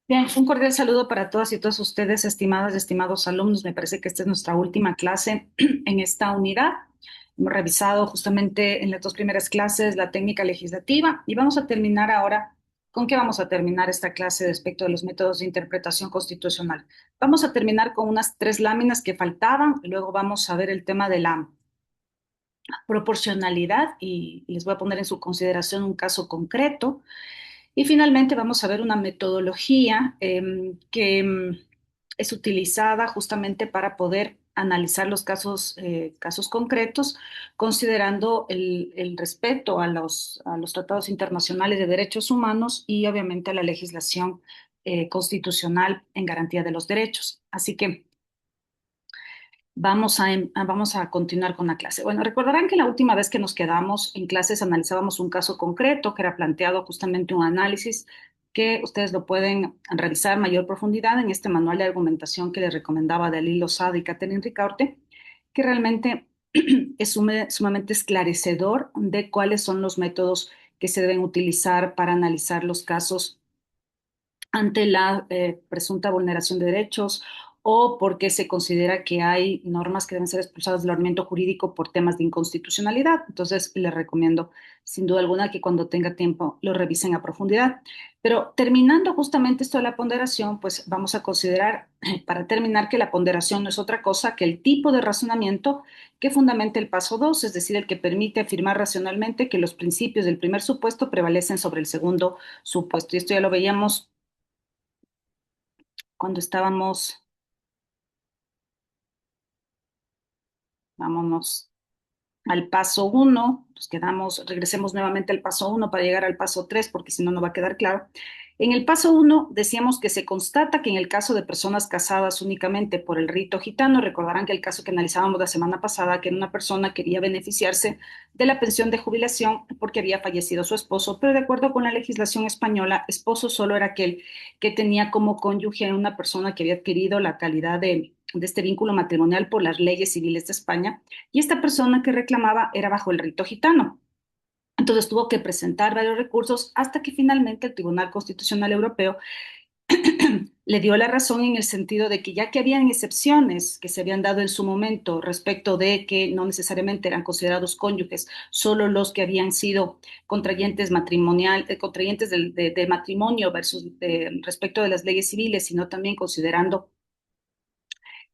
Bien, un cordial saludo para todas y todos ustedes, estimadas y estimados alumnos. Me parece que esta es nuestra última clase en esta unidad. Hemos revisado justamente en las dos primeras clases la técnica legislativa y vamos a terminar ahora. ¿Con qué vamos a terminar esta clase respecto de los métodos de interpretación constitucional? Vamos a terminar con unas tres láminas que faltaban, luego vamos a ver el tema de la proporcionalidad y les voy a poner en su consideración un caso concreto. Y finalmente vamos a ver una metodología que es utilizada justamente para poder analizar los casos concretos, considerando el respeto a los tratados internacionales de derechos humanos y obviamente a la legislación constitucional en garantía de los derechos. Así que vamos a continuar con la clase. Bueno, recordarán que la última vez que nos quedamos en clases analizábamos un caso concreto que era planteado justamente un análisis que ustedes lo pueden revisar en mayor profundidad en este manual de argumentación que les recomendaba de Ali Lozada y Catherine Ricaurte, que realmente es sumamente esclarecedor de cuáles son los métodos que se deben utilizar para analizar los casos ante la presunta vulneración de derechos o porque se considera que hay normas que deben ser expulsadas del ordenamiento jurídico por temas de inconstitucionalidad. Entonces, les recomiendo sin duda alguna que cuando tenga tiempo lo revisen a profundidad. Pero terminando justamente esto de la ponderación, pues vamos a considerar, para terminar, que la ponderación no es otra cosa que el tipo de razonamiento que fundamenta el paso 2, es decir, el que permite afirmar racionalmente que los principios del primer supuesto prevalecen sobre el segundo supuesto. Y esto ya lo veíamos cuando estábamos, vámonos al paso uno, pues quedamos, regresemos nuevamente al paso uno para llegar al paso 3, porque si no, no va a quedar claro. En el paso uno decíamos que se constata que en el caso de personas casadas únicamente por el rito gitano, recordarán que el caso que analizábamos la semana pasada, que una persona quería beneficiarse de la pensión de jubilación porque había fallecido su esposo, pero de acuerdo con la legislación española, esposo solo era aquel que tenía como cónyuge a una persona que había adquirido la calidad de este vínculo matrimonial por las leyes civiles de España, y esta persona que reclamaba era bajo el rito gitano. Entonces tuvo que presentar varios recursos hasta que finalmente el Tribunal Constitucional Europeo le dio la razón en el sentido de que ya que habían excepciones que se habían dado en su momento respecto de que no necesariamente eran considerados cónyuges, solo los que habían sido contrayentes matrimonial, contrayentes de matrimonio versus respecto de las leyes civiles, sino también considerando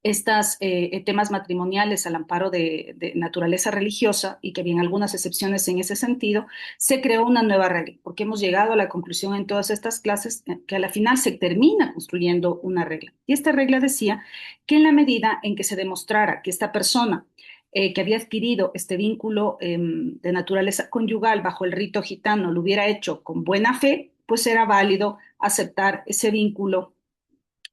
estos temas matrimoniales al amparo de naturaleza religiosa y que había algunas excepciones en ese sentido, se creó una nueva regla, porque hemos llegado a la conclusión en todas estas clases que a la final se termina construyendo una regla. Y esta regla decía que en la medida en que se demostrara que esta persona que había adquirido este vínculo de naturaleza conyugal bajo el rito gitano lo hubiera hecho con buena fe, pues era válido aceptar ese vínculo,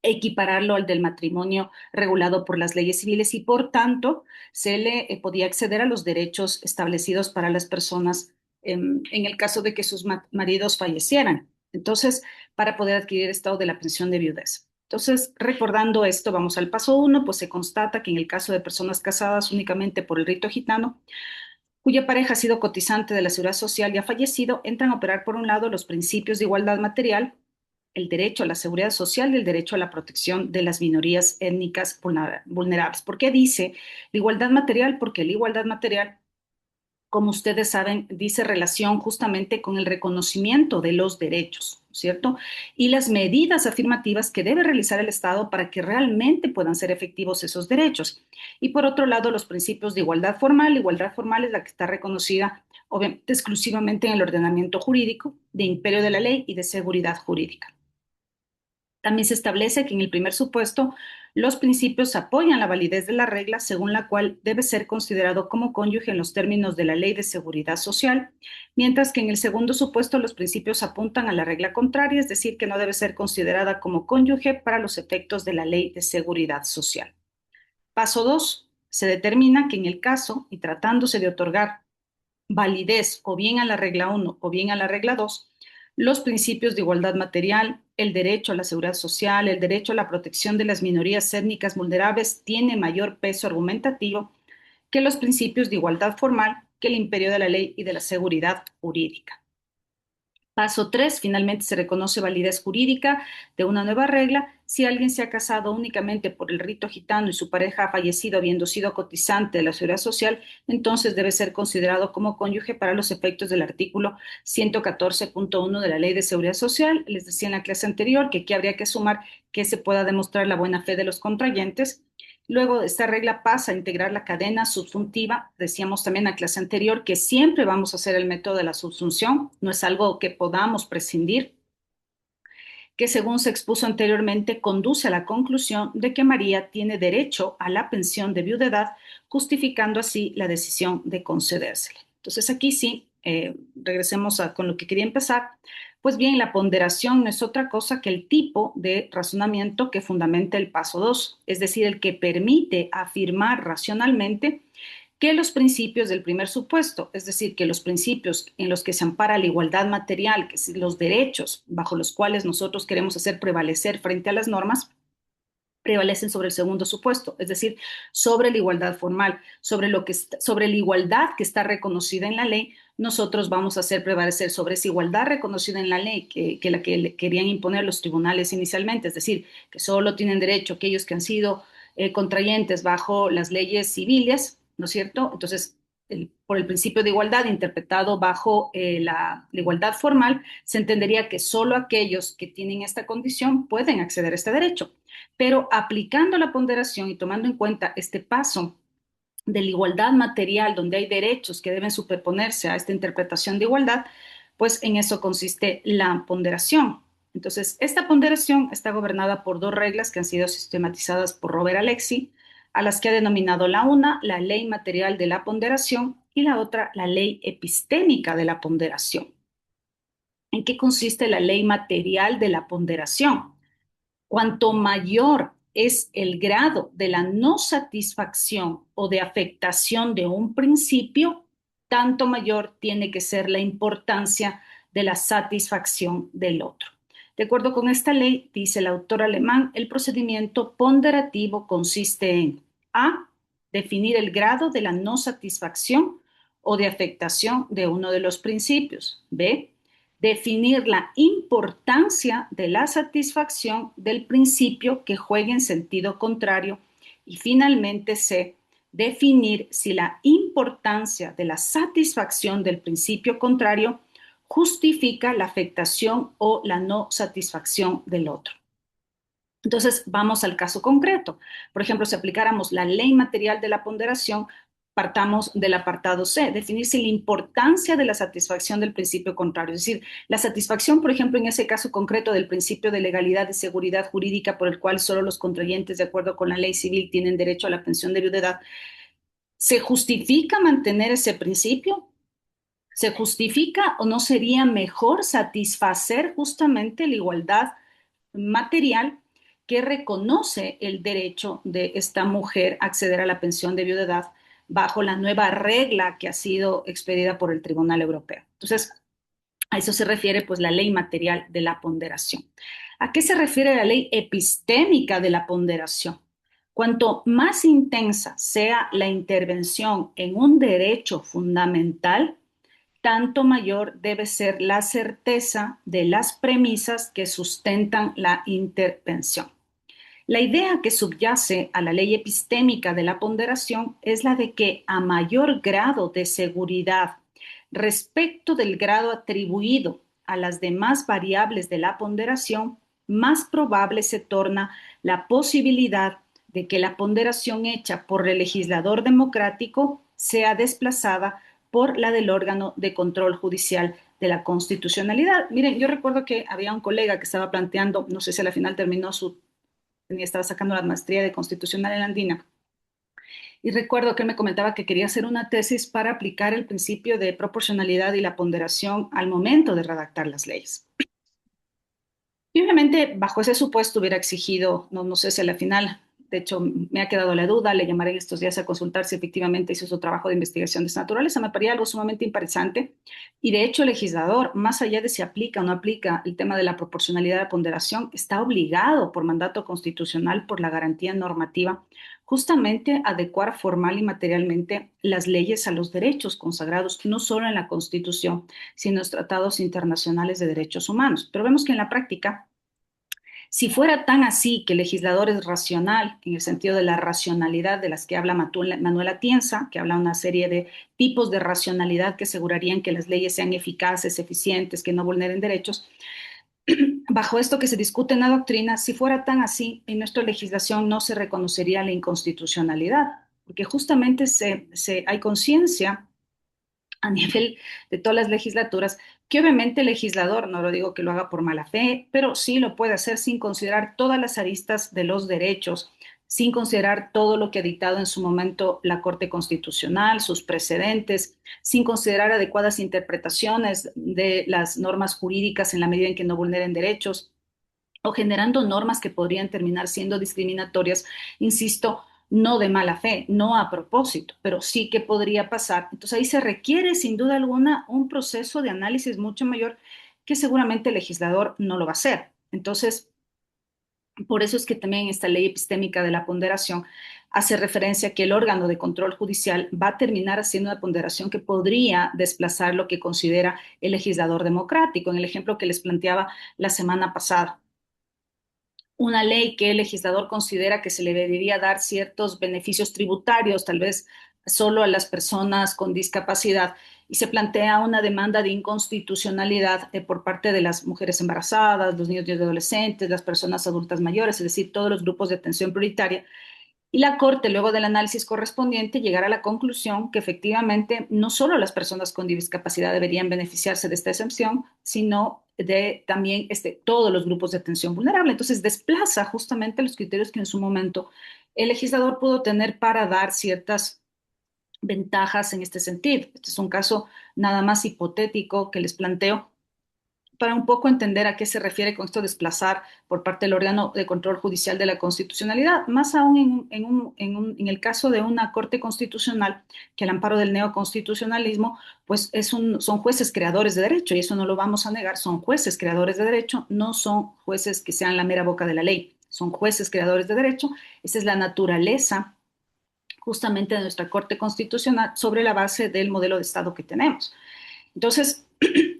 equipararlo al del matrimonio regulado por las leyes civiles y por tanto se le podía acceder a los derechos establecidos para las personas en el caso de que sus maridos fallecieran. Entonces, para poder adquirir estado de la pensión de viudez. Entonces, recordando esto, vamos al paso uno, pues se constata que en el caso de personas casadas únicamente por el rito gitano, cuya pareja ha sido cotizante de la seguridad social y ha fallecido, entran a operar por un lado los principios de igualdad material, el derecho a la seguridad social y el derecho a la protección de las minorías étnicas vulnerables. ¿Por qué dice la igualdad material? Porque la igualdad material, como ustedes saben, dice relación justamente con el reconocimiento de los derechos, ¿cierto? Y las medidas afirmativas que debe realizar el Estado para que realmente puedan ser efectivos esos derechos. Y por otro lado, los principios de igualdad formal. La igualdad formal es la que está reconocida obviamente exclusivamente en el ordenamiento jurídico, de imperio de la ley y de seguridad jurídica. También se establece que en el primer supuesto los principios apoyan la validez de la regla según la cual debe ser considerado como cónyuge en los términos de la Ley de Seguridad Social, mientras que en el segundo supuesto los principios apuntan a la regla contraria, es decir, que no debe ser considerada como cónyuge para los efectos de la Ley de Seguridad Social. Paso 2. Se determina que en el caso, y tratándose de otorgar validez o bien a la regla uno o bien a la regla 2, los principios de igualdad material, el derecho a la seguridad social, el derecho a la protección de las minorías étnicas vulnerables tiene mayor peso argumentativo que los principios de igualdad formal, que el imperio de la ley y de la seguridad jurídica. Paso 3, finalmente se reconoce validez jurídica de una nueva regla si alguien se ha casado únicamente por el rito gitano y su pareja ha fallecido habiendo sido cotizante de la Seguridad Social, entonces debe ser considerado como cónyuge para los efectos del artículo 114.1 de la Ley de Seguridad Social. Les decía en la clase anterior que aquí habría que sumar que se pueda demostrar la buena fe de los contrayentes. Luego, esta regla pasa a integrar la cadena subsuntiva. Decíamos también en la clase anterior que siempre vamos a hacer el método de la subsunción, no es algo que podamos prescindir, que según se expuso anteriormente, conduce a la conclusión de que María tiene derecho a la pensión de viudedad, justificando así la decisión de concedérsela. Entonces, aquí sí, regresemos con lo que quería empezar. Pues bien, la ponderación no es otra cosa que el tipo de razonamiento que fundamenta el paso 2, es decir, el que permite afirmar racionalmente que los principios del primer supuesto, es decir, que los principios en los que se ampara la igualdad material, que son los derechos bajo los cuales nosotros queremos hacer prevalecer frente a las normas, prevalecen sobre el segundo supuesto, es decir, sobre la igualdad formal, sobre la igualdad que está reconocida en la ley. Nosotros vamos a hacer prevalecer sobre esa igualdad reconocida en la ley que la que le querían imponer los tribunales inicialmente, es decir, que solo tienen derecho aquellos que han sido contrayentes bajo las leyes civiles, ¿no es cierto? Entonces, por el principio de igualdad interpretado bajo la igualdad formal, se entendería que solo aquellos que tienen esta condición pueden acceder a este derecho. Pero aplicando la ponderación y tomando en cuenta este paso de la igualdad material, donde hay derechos que deben superponerse a esta interpretación de igualdad, pues en eso consiste la ponderación. Entonces, esta ponderación está gobernada por dos reglas que han sido sistematizadas por Robert Alexy, a las que ha denominado la una, la ley material de la ponderación, y la otra, la ley epistémica de la ponderación. ¿En qué consiste la ley material de la ponderación? Cuanto mayor es el grado de la no satisfacción o de afectación de un principio, tanto mayor tiene que ser la importancia de la satisfacción del otro. De acuerdo con esta ley, dice el autor alemán, el procedimiento ponderativo consiste en A. Definir el grado de la no satisfacción o de afectación de uno de los principios. B. Definir la importancia de la satisfacción del principio que juegue en sentido contrario. Y finalmente, C. Definir si la importancia de la satisfacción del principio contrario justifica la afectación o la no satisfacción del otro. Entonces, vamos al caso concreto. Por ejemplo, si aplicáramos la ley material de la ponderación, partamos del apartado C, definir si la importancia de la satisfacción del principio contrario, es decir, la satisfacción, por ejemplo, en ese caso concreto del principio de legalidad y seguridad jurídica por el cual solo los contrayentes, de acuerdo con la ley civil, tienen derecho a la pensión de viudedad, ¿se justifica mantener ese principio? ¿Se justifica o no sería mejor satisfacer justamente la igualdad material que reconoce el derecho de esta mujer a acceder a la pensión de viudedad bajo la nueva regla que ha sido expedida por el Tribunal Europeo? Entonces, a eso se refiere pues la ley material de la ponderación. ¿A qué se refiere la ley epistémica de la ponderación? Cuanto más intensa sea la intervención en un derecho fundamental, tanto mayor debe ser la certeza de las premisas que sustentan la intervención. La idea que subyace a la ley epistémica de la ponderación es la de que a mayor grado de seguridad respecto del grado atribuido a las demás variables de la ponderación, más probable se torna la posibilidad de que la ponderación hecha por el legislador democrático sea desplazada por la del órgano de control judicial de la constitucionalidad. Miren, yo recuerdo que había un colega que estaba planteando, no sé si a la final terminó estaba sacando la maestría de constitucional en la Andina, y recuerdo que él me comentaba que quería hacer una tesis para aplicar el principio de proporcionalidad y la ponderación al momento de redactar las leyes. Y obviamente bajo ese supuesto hubiera exigido, no sé si a la final, de hecho me ha quedado la duda, le llamaré en estos días a consultar si efectivamente hizo su trabajo de investigación de esa naturaleza, me parecía algo sumamente interesante. Y de hecho el legislador, más allá de si aplica o no aplica el tema de la proporcionalidad de la ponderación, está obligado por mandato constitucional, por la garantía normativa, justamente adecuar formal y materialmente las leyes a los derechos consagrados no solo en la Constitución, sino en los tratados internacionales de derechos humanos. Pero vemos que en la práctica, si fuera tan así que el legislador es racional, en el sentido de la racionalidad de las que habla Manuel Atienza, que habla una serie de tipos de racionalidad que asegurarían que las leyes sean eficaces, eficientes, que no vulneren derechos, bajo esto que se discute en la doctrina, si fuera tan así, en nuestra legislación no se reconocería la inconstitucionalidad, porque justamente hay conciencia a nivel de todas las legislaturas, que obviamente el legislador, no lo digo que lo haga por mala fe, pero sí lo puede hacer sin considerar todas las aristas de los derechos, sin considerar todo lo que ha dictado en su momento la Corte Constitucional, sus precedentes, sin considerar adecuadas interpretaciones de las normas jurídicas en la medida en que no vulneren derechos o generando normas que podrían terminar siendo discriminatorias, insisto, no de mala fe, no a propósito, pero sí que podría pasar. Entonces ahí se requiere sin duda alguna un proceso de análisis mucho mayor que seguramente el legislador no lo va a hacer. Entonces, por eso es que también esta ley epistémica de la ponderación hace referencia a que el órgano de control judicial va a terminar haciendo una ponderación que podría desplazar lo que considera el legislador democrático, en el ejemplo que les planteaba la semana pasada, una ley que el legislador considera que se le debería dar ciertos beneficios tributarios, tal vez solo a las personas con discapacidad, y se plantea una demanda de inconstitucionalidad por parte de las mujeres embarazadas, los niños y adolescentes, las personas adultas mayores, es decir, todos los grupos de atención prioritaria, y la Corte, luego del análisis correspondiente, llegará a la conclusión que efectivamente no solo las personas con discapacidad deberían beneficiarse de esta exención, sino de también todos los grupos de atención vulnerable. Entonces, desplaza justamente los criterios que en su momento el legislador pudo tener para dar ciertas ventajas en este sentido. Este es un caso nada más hipotético que les planteo para un poco entender a qué se refiere con esto desplazar por parte del órgano de control judicial de la constitucionalidad, más aún en el caso de una corte constitucional que al amparo del neoconstitucionalismo, pues son jueces creadores de derecho, y eso no lo vamos a negar, son jueces creadores de derecho, no son jueces que sean la mera boca de la ley, son jueces creadores de derecho, esa es la naturaleza justamente de nuestra Corte Constitucional sobre la base del modelo de Estado que tenemos. Entonces,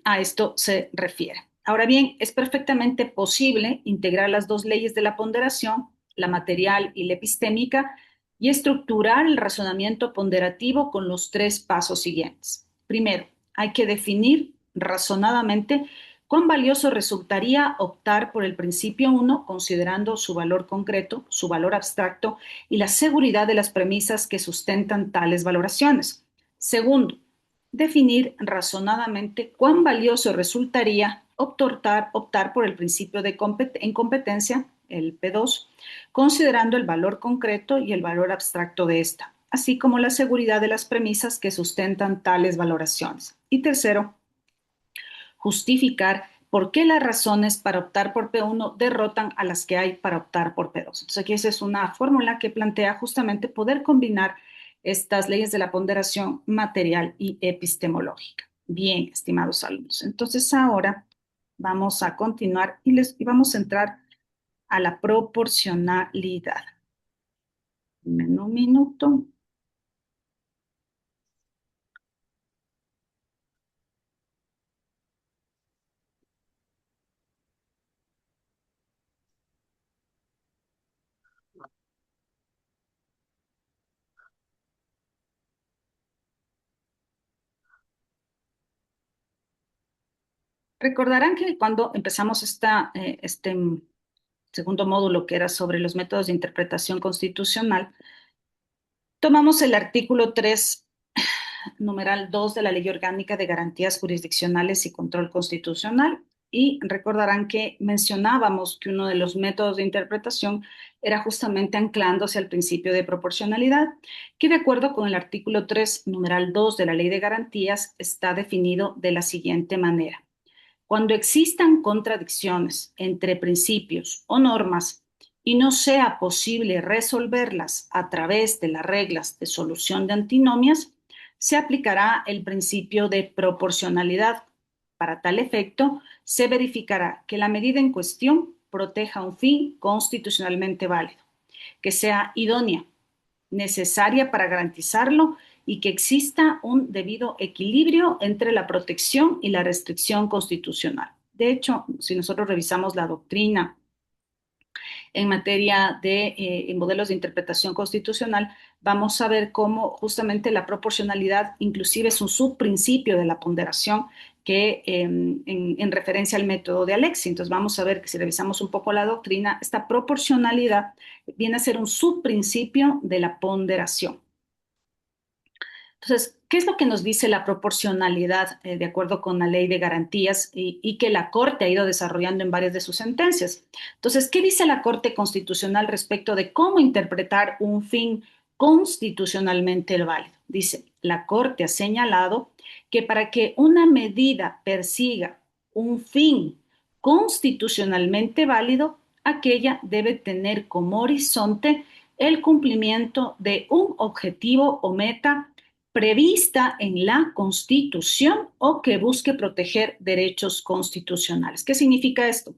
a esto se refiere. Ahora bien, es perfectamente posible integrar las dos leyes de la ponderación, la material y la epistémica, y estructurar el razonamiento ponderativo con los tres pasos siguientes. Primero, hay que definir razonadamente cuán valioso resultaría optar por el principio 1, considerando su valor concreto, su valor abstracto y la seguridad de las premisas que sustentan tales valoraciones. Segundo, definir razonadamente cuán valioso resultaría optar por el principio de incompetencia, el P2, considerando el valor concreto y el valor abstracto de esta, así como la seguridad de las premisas que sustentan tales valoraciones. Y tercero, justificar por qué las razones para optar por P1 derrotan a las que hay para optar por P2. Entonces aquí esa es una fórmula que plantea justamente poder combinar estas leyes de la ponderación material y epistemológica. Bien, estimados alumnos. Entonces ahora vamos a continuar y vamos a entrar a la proporcionalidad. En un minuto. Recordarán que cuando empezamos este segundo módulo, que era sobre los métodos de interpretación constitucional, tomamos el artículo 3, numeral 2 de la Ley Orgánica de Garantías Jurisdiccionales y Control Constitucional, y recordarán que mencionábamos que uno de los métodos de interpretación era justamente anclándose al principio de proporcionalidad, que de acuerdo con el artículo 3, numeral 2 de la Ley de Garantías está definido de la siguiente manera. Cuando existan contradicciones entre principios o normas y no sea posible resolverlas a través de las reglas de solución de antinomias, se aplicará el principio de proporcionalidad. Para tal efecto, se verificará que la medida en cuestión proteja un fin constitucionalmente válido, que sea idónea, necesaria para garantizarlo y que exista un debido equilibrio entre la protección y la restricción constitucional. De hecho, si nosotros revisamos la doctrina en materia de modelos de interpretación constitucional, vamos a ver cómo justamente la proporcionalidad inclusive es un subprincipio de la ponderación que en referencia al método de Alexis. Entonces vamos a ver que si revisamos un poco la doctrina, esta proporcionalidad viene a ser un subprincipio de la ponderación. Entonces, ¿qué es lo que nos dice la proporcionalidad de acuerdo con la ley de garantías y que la Corte ha ido desarrollando en varias de sus sentencias? Entonces, ¿qué dice la Corte Constitucional respecto de cómo interpretar un fin constitucionalmente válido? Dice, la Corte ha señalado que para que una medida persiga un fin constitucionalmente válido, aquella debe tener como horizonte el cumplimiento de un objetivo o meta prevista en la Constitución o que busque proteger derechos constitucionales. ¿Qué significa esto?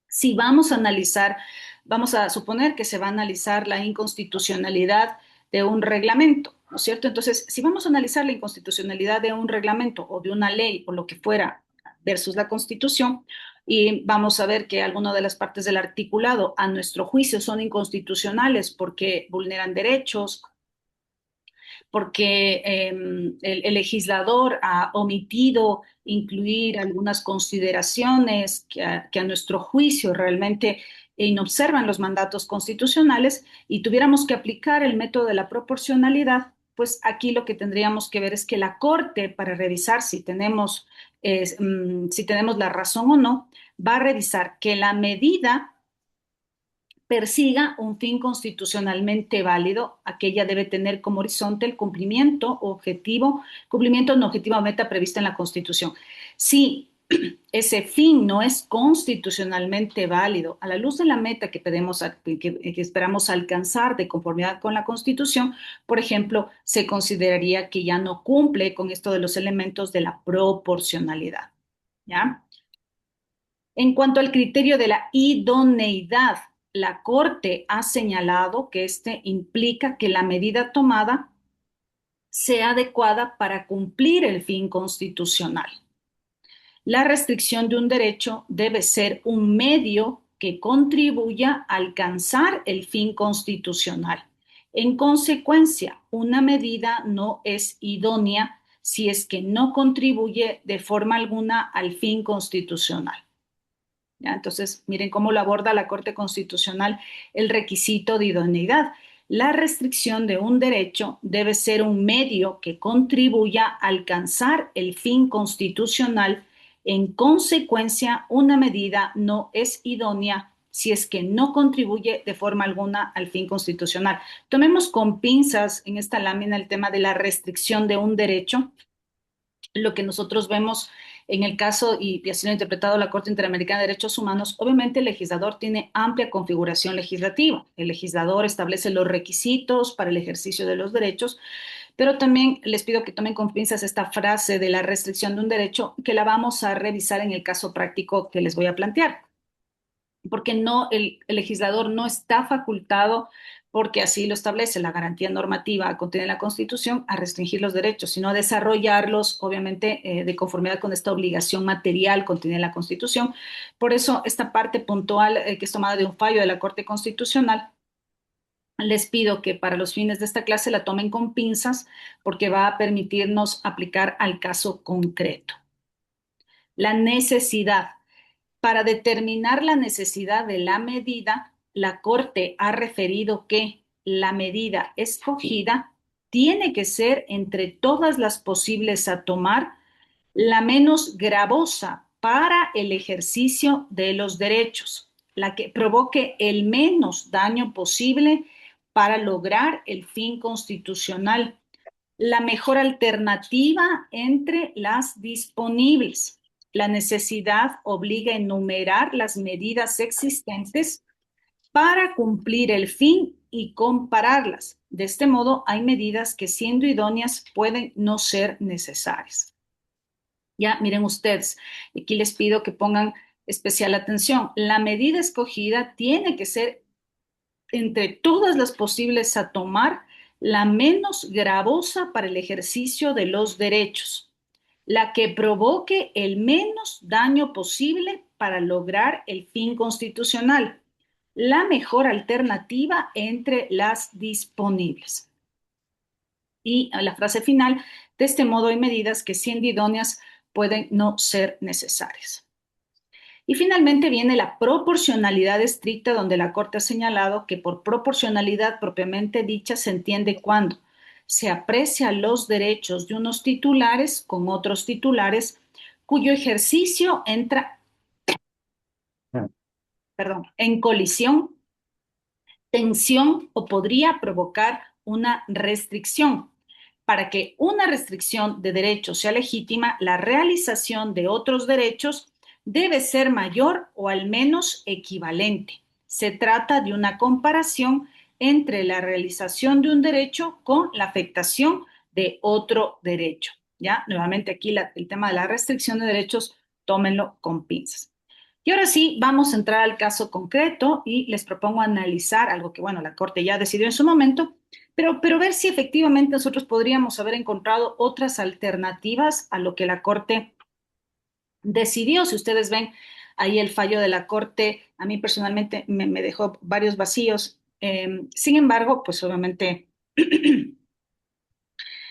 Si vamos a analizar, vamos a suponer que se va a analizar la inconstitucionalidad de un reglamento, ¿no es cierto? Entonces, si vamos a analizar la inconstitucionalidad de un reglamento o de una ley o lo que fuera versus la Constitución, y vamos a ver que algunas de las partes del articulado, a nuestro juicio, son inconstitucionales porque vulneran derechos, porque el legislador ha omitido incluir algunas consideraciones que a nuestro juicio realmente inobservan los mandatos constitucionales y tuviéramos que aplicar el método de la proporcionalidad, pues aquí lo que tendríamos que ver es que la Corte, para revisar si tenemos la razón o no, va a revisar que la medida persiga un fin constitucionalmente válido, aquella debe tener como horizonte el cumplimiento de un objetivo o meta prevista en la Constitución. Si ese fin no es constitucionalmente válido, a la luz de la meta que esperamos alcanzar de conformidad con la Constitución, por ejemplo, se consideraría que ya no cumple con esto de los elementos de la proporcionalidad. ¿Ya? En cuanto al criterio de la idoneidad, la Corte ha señalado que este implica que la medida tomada sea adecuada para cumplir el fin constitucional. La restricción de un derecho debe ser un medio que contribuya a alcanzar el fin constitucional. En consecuencia, una medida no es idónea si es que no contribuye de forma alguna al fin constitucional. ¿Ya? Entonces, miren cómo lo aborda la Corte Constitucional el requisito de idoneidad. La restricción de un derecho debe ser un medio que contribuya a alcanzar el fin constitucional. En consecuencia, una medida no es idónea si es que no contribuye de forma alguna al fin constitucional. Tomemos con pinzas en esta lámina el tema de la restricción de un derecho. Lo que nosotros vemos en el caso, y así lo ha interpretado la Corte Interamericana de Derechos Humanos, obviamente el legislador tiene amplia configuración legislativa. El legislador establece los requisitos para el ejercicio de los derechos, pero también les pido que tomen con pinzas esta frase de la restricción de un derecho, que la vamos a revisar en el caso práctico que les voy a plantear, porque no, el legislador no está facultado, porque así lo establece la garantía normativa contiene la Constitución, a restringir los derechos, sino a desarrollarlos, obviamente, de conformidad con esta obligación material contiene la Constitución. Por eso, esta parte puntual que es tomada de un fallo de la Corte Constitucional, les pido que para los fines de esta clase la tomen con pinzas, porque va a permitirnos aplicar al caso concreto. La necesidad. Para determinar la necesidad de la medida, la Corte ha referido que la medida escogida tiene que ser entre todas las posibles a tomar la menos gravosa para el ejercicio de los derechos, la que provoque el menos daño posible para lograr el fin constitucional, la mejor alternativa entre las disponibles. La necesidad obliga a enumerar las medidas existentes para cumplir el fin y compararlas. De este modo, hay medidas que siendo idóneas pueden no ser necesarias. Ya, miren ustedes, aquí les pido que pongan especial atención. La medida escogida tiene que ser entre todas las posibles a tomar la menos gravosa para el ejercicio de los derechos, la que provoque el menos daño posible para lograr el fin constitucional, la mejor alternativa entre las disponibles. Y la frase final, de este modo hay medidas que siendo idóneas pueden no ser necesarias. Y finalmente viene la proporcionalidad estricta, donde la Corte ha señalado que por proporcionalidad propiamente dicha se entiende cuando se aprecia los derechos de unos titulares con otros titulares cuyo ejercicio entra, perdón, en colisión, tensión o podría provocar una restricción. Para que una restricción de derechos sea legítima, la realización de otros derechos debe ser mayor o al menos equivalente. Se trata de una comparación entre la realización de un derecho con la afectación de otro derecho. Ya, nuevamente aquí el tema de la restricción de derechos, tómenlo con pinzas. Y ahora sí, vamos a entrar al caso concreto y les propongo analizar algo que, bueno, la Corte ya decidió en su momento, pero ver si efectivamente nosotros podríamos haber encontrado otras alternativas a lo que la Corte decidió. Si ustedes ven ahí el fallo de la Corte, a mí personalmente me dejó varios vacíos. Sin embargo, pues obviamente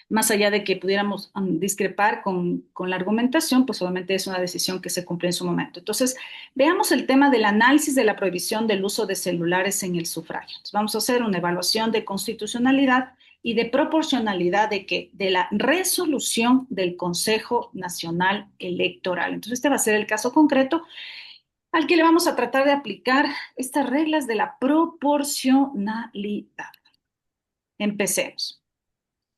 más allá de que pudiéramos discrepar con la argumentación, pues obviamente es una decisión que se cumple en su momento. Entonces, veamos el tema del análisis de la prohibición del uso de celulares en el sufragio. Entonces, vamos a hacer una evaluación de constitucionalidad y de proporcionalidad de la resolución del Consejo Nacional Electoral. Entonces, este va a ser el caso concreto al que le vamos a tratar de aplicar estas reglas de la proporcionalidad. Empecemos.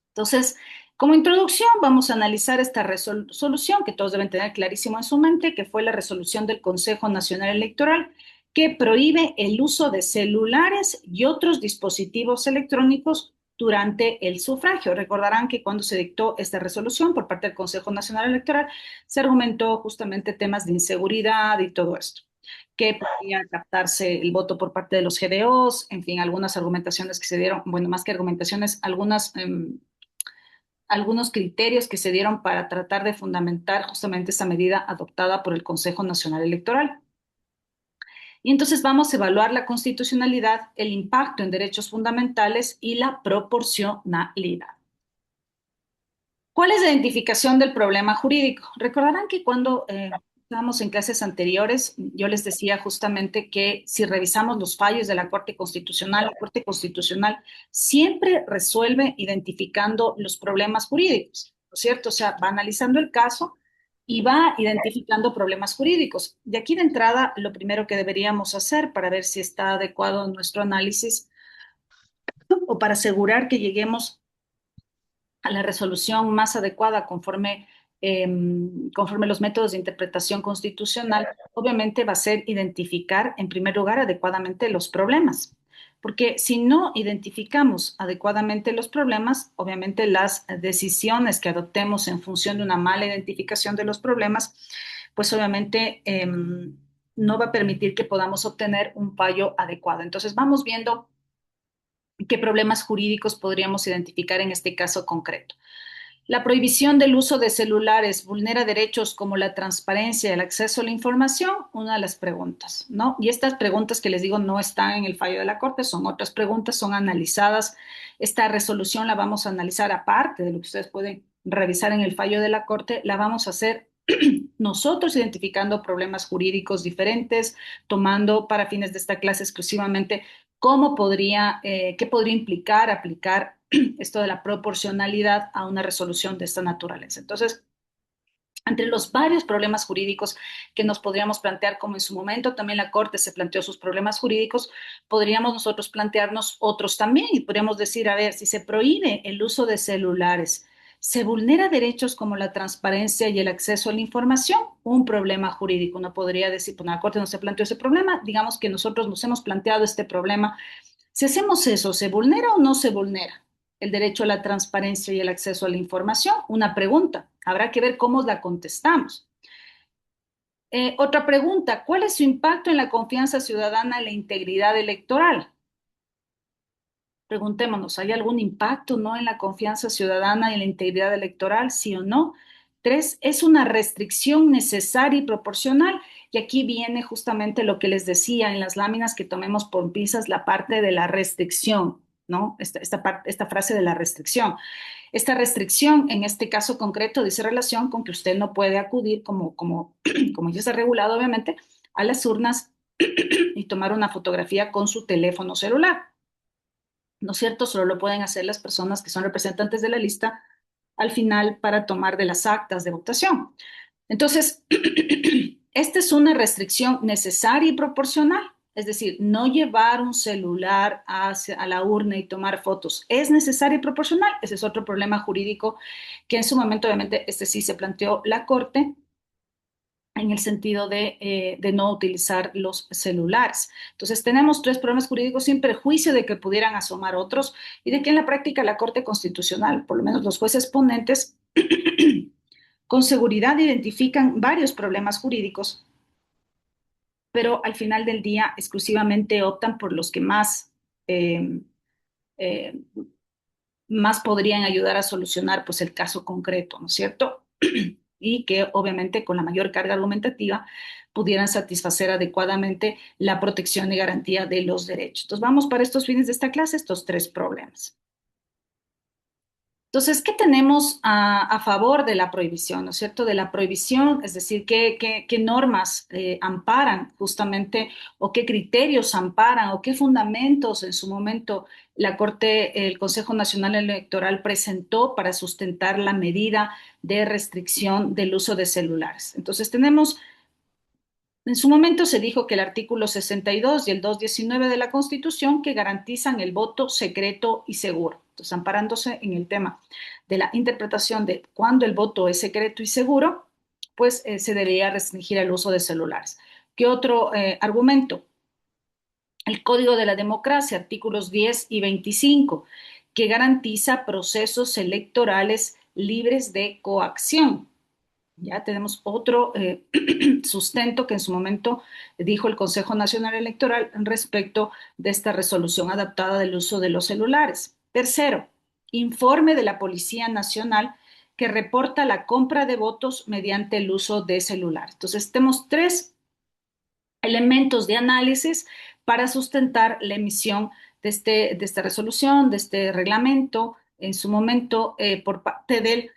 Entonces, como introducción, vamos a analizar esta resolución que todos deben tener clarísimo en su mente, que fue la resolución del Consejo Nacional Electoral, que prohíbe el uso de celulares y otros dispositivos electrónicos durante el sufragio. Recordarán que cuando se dictó esta resolución por parte del Consejo Nacional Electoral, se argumentó justamente temas de inseguridad y todo esto, que podía captarse el voto por parte de los GDOs, en fin, algunas argumentaciones que se dieron, bueno, más que argumentaciones, algunos criterios que se dieron para tratar de fundamentar justamente esa medida adoptada por el Consejo Nacional Electoral. Y entonces vamos a evaluar la constitucionalidad, el impacto en derechos fundamentales y la proporcionalidad. ¿Cuál es la identificación del problema jurídico? Recordarán que cuando estábamos en clases anteriores, yo les decía justamente que si revisamos los fallos de la Corte Constitucional siempre resuelve identificando los problemas jurídicos, ¿no es cierto? O sea, va analizando el caso y va identificando problemas jurídicos. De aquí de entrada, lo primero que deberíamos hacer para ver si está adecuado nuestro análisis o para asegurar que lleguemos a la resolución más adecuada conforme los métodos de interpretación constitucional, obviamente va a ser identificar en primer lugar adecuadamente los problemas. Porque si no identificamos adecuadamente los problemas, obviamente las decisiones que adoptemos en función de una mala identificación de los problemas, pues obviamente no va a permitir que podamos obtener un fallo adecuado. Entonces vamos viendo qué problemas jurídicos podríamos identificar en este caso concreto. La prohibición del uso de celulares vulnera derechos como la transparencia y el acceso a la información, una de las preguntas, ¿no? Y estas preguntas que les digo no están en el fallo de la Corte, son otras preguntas, son analizadas. Esta resolución la vamos a analizar aparte de lo que ustedes pueden revisar en el fallo de la Corte, la vamos a hacer nosotros identificando problemas jurídicos diferentes, tomando para fines de esta clase exclusivamente qué podría implicar aplicar esto de la proporcionalidad a una resolución de esta naturaleza. Entonces, entre los varios problemas jurídicos que nos podríamos plantear, como en su momento también la Corte se planteó sus problemas jurídicos, podríamos nosotros plantearnos otros también y podríamos decir, a ver, si se prohíbe el uso de celulares, ¿se vulnera derechos como la transparencia y el acceso a la información? Un problema jurídico. Uno podría decir, pues la Corte no se planteó ese problema, digamos que nosotros nos hemos planteado este problema. Si hacemos eso, ¿se vulnera o no se vulnera el derecho a la transparencia y el acceso a la información? Una pregunta. Habrá que ver cómo la contestamos. Otra pregunta. ¿Cuál es su impacto en la confianza ciudadana y la integridad electoral? Preguntémonos, ¿hay algún impacto, no, en la confianza ciudadana y en la integridad electoral, sí o no? Tres, ¿es una restricción necesaria y proporcional? Y aquí viene justamente lo que les decía en las láminas, que tomemos por pinzas la parte de la restricción, ¿no? Esta frase de la restricción. Esta restricción, en este caso concreto, dice relación con que usted no puede acudir, como ya está regulado, obviamente, a las urnas y tomar una fotografía con su teléfono celular. ¿No es cierto? Solo lo pueden hacer las personas que son representantes de la lista al final para tomar de las actas de votación. Entonces, esta es una restricción necesaria y proporcional, es decir, no llevar un celular a la urna y tomar fotos. ¿Es necesaria y proporcional? Ese es otro problema jurídico que en su momento, obviamente, este sí se planteó la Corte en el sentido de no utilizar los celulares. Entonces, tenemos tres problemas jurídicos sin perjuicio de que pudieran asomar otros y de que en la práctica la Corte Constitucional, por lo menos los jueces ponentes, con seguridad identifican varios problemas jurídicos, pero al final del día exclusivamente optan por los que eh, eh, más podrían ayudar a solucionar pues el caso concreto, ¿no es cierto? Y que obviamente con la mayor carga argumentativa pudieran satisfacer adecuadamente la protección y garantía de los derechos. Entonces vamos para estos fines de esta clase, estos tres problemas. Entonces, ¿qué tenemos a favor de la prohibición? ¿No es cierto? De la prohibición, es decir, ¿qué normas amparan justamente o qué criterios amparan o qué fundamentos en su momento la Corte, el Consejo Nacional Electoral presentó para sustentar la medida de restricción del uso de celulares? Entonces, tenemos en su momento se dijo que el artículo 62 y el 219 de la Constitución que garantizan el voto secreto y seguro. Entonces, amparándose en el tema de la interpretación de cuándo el voto es secreto y seguro, pues se debería restringir el uso de celulares. ¿Qué otro argumento? El Código de la Democracia, artículos 10 y 25, que garantiza procesos electorales libres de coacción. Ya tenemos otro sustento que en su momento dijo el Consejo Nacional Electoral respecto de esta resolución adaptada del uso de los celulares. Tercero, informe de la Policía Nacional que reporta la compra de votos mediante el uso de celular. Entonces, tenemos tres elementos de análisis para sustentar la emisión de esta resolución, de este reglamento, en su momento por parte del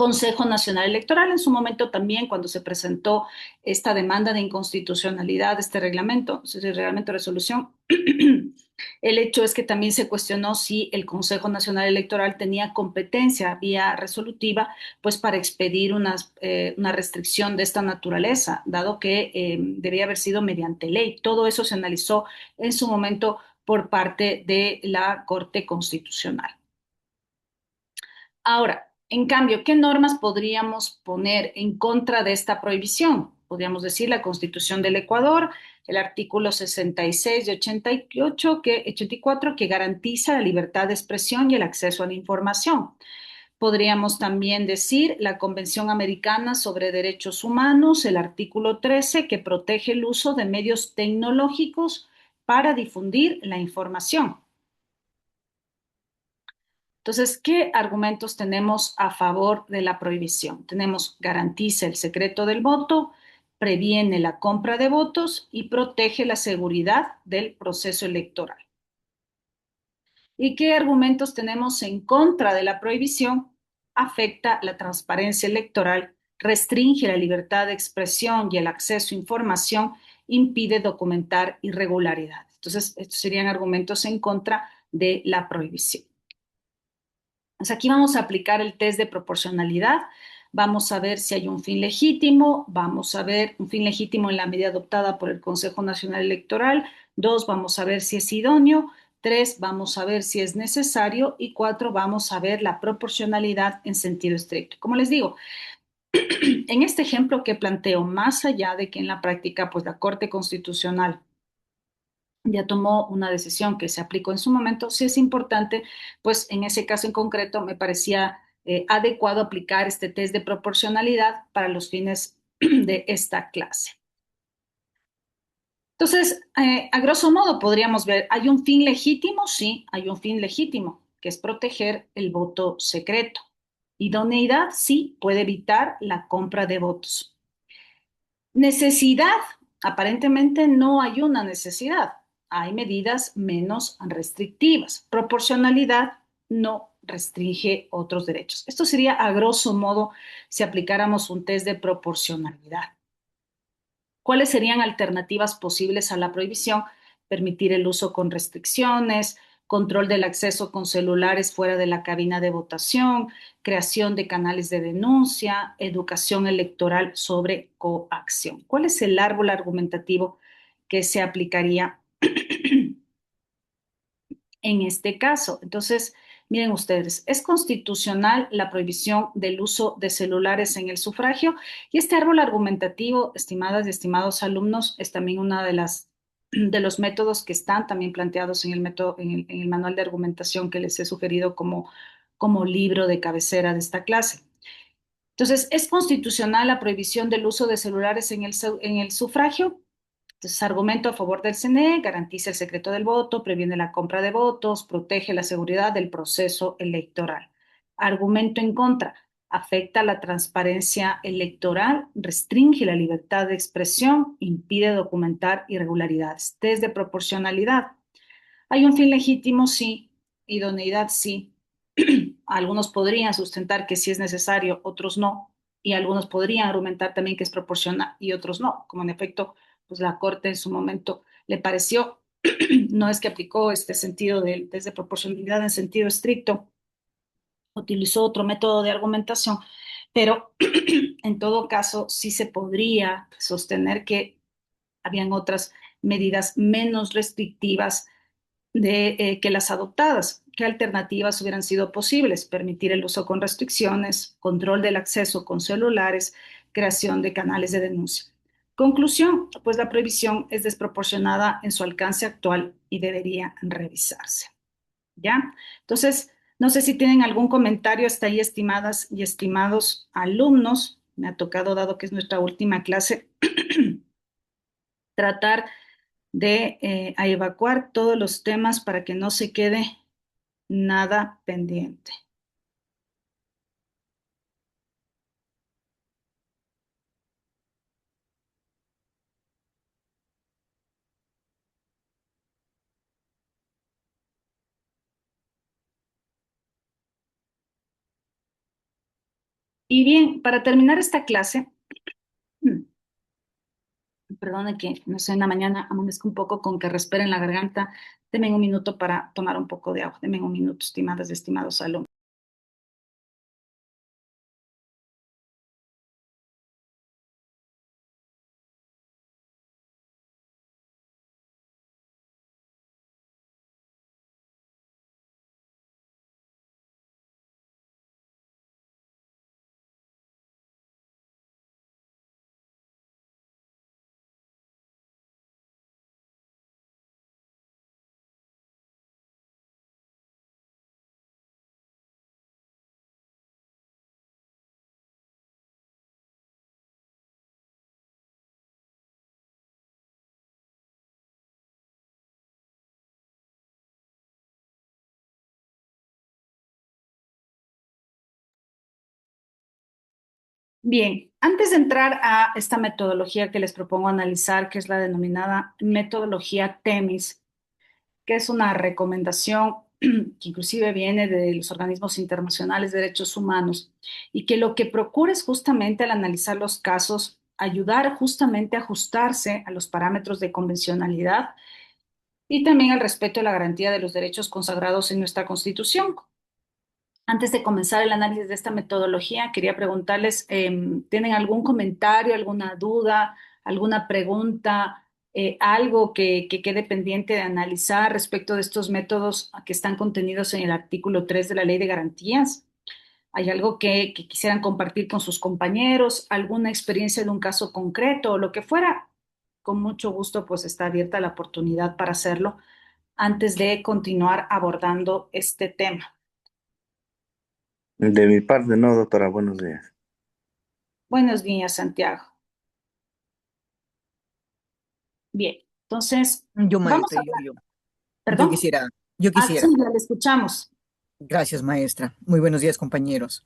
Consejo Nacional Electoral. En su momento también, cuando se presentó esta demanda de inconstitucionalidad de este reglamento, el reglamento de resolución, el hecho es que también se cuestionó si el Consejo Nacional Electoral tenía competencia vía resolutiva, pues para expedir una restricción de esta naturaleza, dado que debía haber sido mediante ley. Todo eso se analizó en su momento por parte de la Corte Constitucional. Ahora, en cambio, ¿qué normas podríamos poner en contra de esta prohibición? Podríamos decir la Constitución del Ecuador, el artículo 66 y 84 que garantiza la libertad de expresión y el acceso a la información. Podríamos también decir la Convención Americana sobre Derechos Humanos, el artículo 13 que protege el uso de medios tecnológicos para difundir la información. Entonces, ¿qué argumentos tenemos a favor de la prohibición? Tenemos garantiza el secreto del voto, previene la compra de votos y protege la seguridad del proceso electoral. ¿Y qué argumentos tenemos en contra de la prohibición? Afecta la transparencia electoral, restringe la libertad de expresión y el acceso a información, impide documentar irregularidades. Entonces, estos serían argumentos en contra de la prohibición. Pues aquí vamos a aplicar el test de proporcionalidad, vamos a ver si hay un fin legítimo, vamos a ver un fin legítimo en la medida adoptada por el Consejo Nacional Electoral, dos, vamos a ver si es idóneo, tres, vamos a ver si es necesario y cuatro, vamos a ver la proporcionalidad en sentido estricto. Como les digo, en este ejemplo que planteo, más allá de que en la práctica, pues la Corte Constitucional ya tomó una decisión que se aplicó en su momento, sí es importante, pues en ese caso en concreto me parecía adecuado aplicar este test de proporcionalidad para los fines de esta clase. Entonces, a grosso modo podríamos ver, ¿hay un fin legítimo? Sí, hay un fin legítimo, que es proteger el voto secreto. Idoneidad, sí, puede evitar la compra de votos. Necesidad, aparentemente no hay una necesidad. Hay medidas menos restrictivas. Proporcionalidad no restringe otros derechos. Esto sería a grosso modo si aplicáramos un test de proporcionalidad. ¿Cuáles serían alternativas posibles a la prohibición? Permitir el uso con restricciones, control del acceso con celulares fuera de la cabina de votación, creación de canales de denuncia, educación electoral sobre coacción. ¿Cuál es el árbol argumentativo que se aplicaría en este caso? Entonces, miren ustedes, es constitucional la prohibición del uso de celulares en el sufragio y este árbol argumentativo, estimadas y estimados alumnos, es también una de las de los métodos que están también planteados en el método, en el manual de argumentación que les he sugerido como libro de cabecera de esta clase. Entonces, ¿es constitucional la prohibición del uso de celulares en el sufragio? Entonces, argumento a favor del CNE, garantiza el secreto del voto, previene la compra de votos, protege la seguridad del proceso electoral. Argumento en contra, afecta la transparencia electoral, restringe la libertad de expresión, impide documentar irregularidades. Test de proporcionalidad. ¿Hay un fin legítimo? Sí. Idoneidad, sí. Algunos podrían sustentar que sí es necesario, otros no. Y algunos podrían argumentar también que es proporcional y otros no. Como en efecto, pues la Corte en su momento le pareció, no es que aplicó este sentido desde proporcionalidad en sentido estricto, utilizó otro método de argumentación, pero en todo caso sí se podría sostener que habían otras medidas menos restrictivas que las adoptadas. ¿Qué alternativas hubieran sido posibles? Permitir el uso con restricciones, control del acceso con celulares, creación de canales de denuncia. Conclusión, pues la prohibición es desproporcionada en su alcance actual y debería revisarse. ¿Ya? Entonces, no sé si tienen algún comentario hasta ahí, estimadas y estimados alumnos. Me ha tocado, dado que es nuestra última clase, tratar de a evacuar todos los temas para que no se quede nada pendiente. Y bien, para terminar esta clase, perdone que no sé, en la mañana amanezco un poco con que respire en la garganta. Denme un minuto para tomar un poco de agua. Denme un minuto, estimadas y estimados alumnos. Bien, antes de entrar a esta metodología que les propongo analizar, que es la denominada metodología TEMIS, que es una recomendación que inclusive viene de los organismos internacionales de derechos humanos y que lo que procura es justamente al analizar los casos, ayudar justamente a ajustarse a los parámetros de convencionalidad y también al respeto y la garantía de los derechos consagrados en nuestra Constitución. Antes de comenzar el análisis de esta metodología, quería preguntarles, ¿tienen algún comentario, alguna duda, alguna pregunta, algo que quede pendiente de analizar respecto de estos métodos que están contenidos en el artículo 3 de la Ley de Garantías? ¿Hay algo que quisieran compartir con sus compañeros, alguna experiencia de un caso concreto o lo que fuera? Con mucho gusto, pues está abierta la oportunidad para hacerlo antes de continuar abordando este tema. De mi parte, no, doctora, buenos días. Buenos días, Santiago. Bien. Entonces, Yo, vamos a maestra, hablar, yo perdón. quisiera, yo Ah, quisiera. Silvia, le escuchamos. Gracias, maestra. Muy buenos días, compañeros.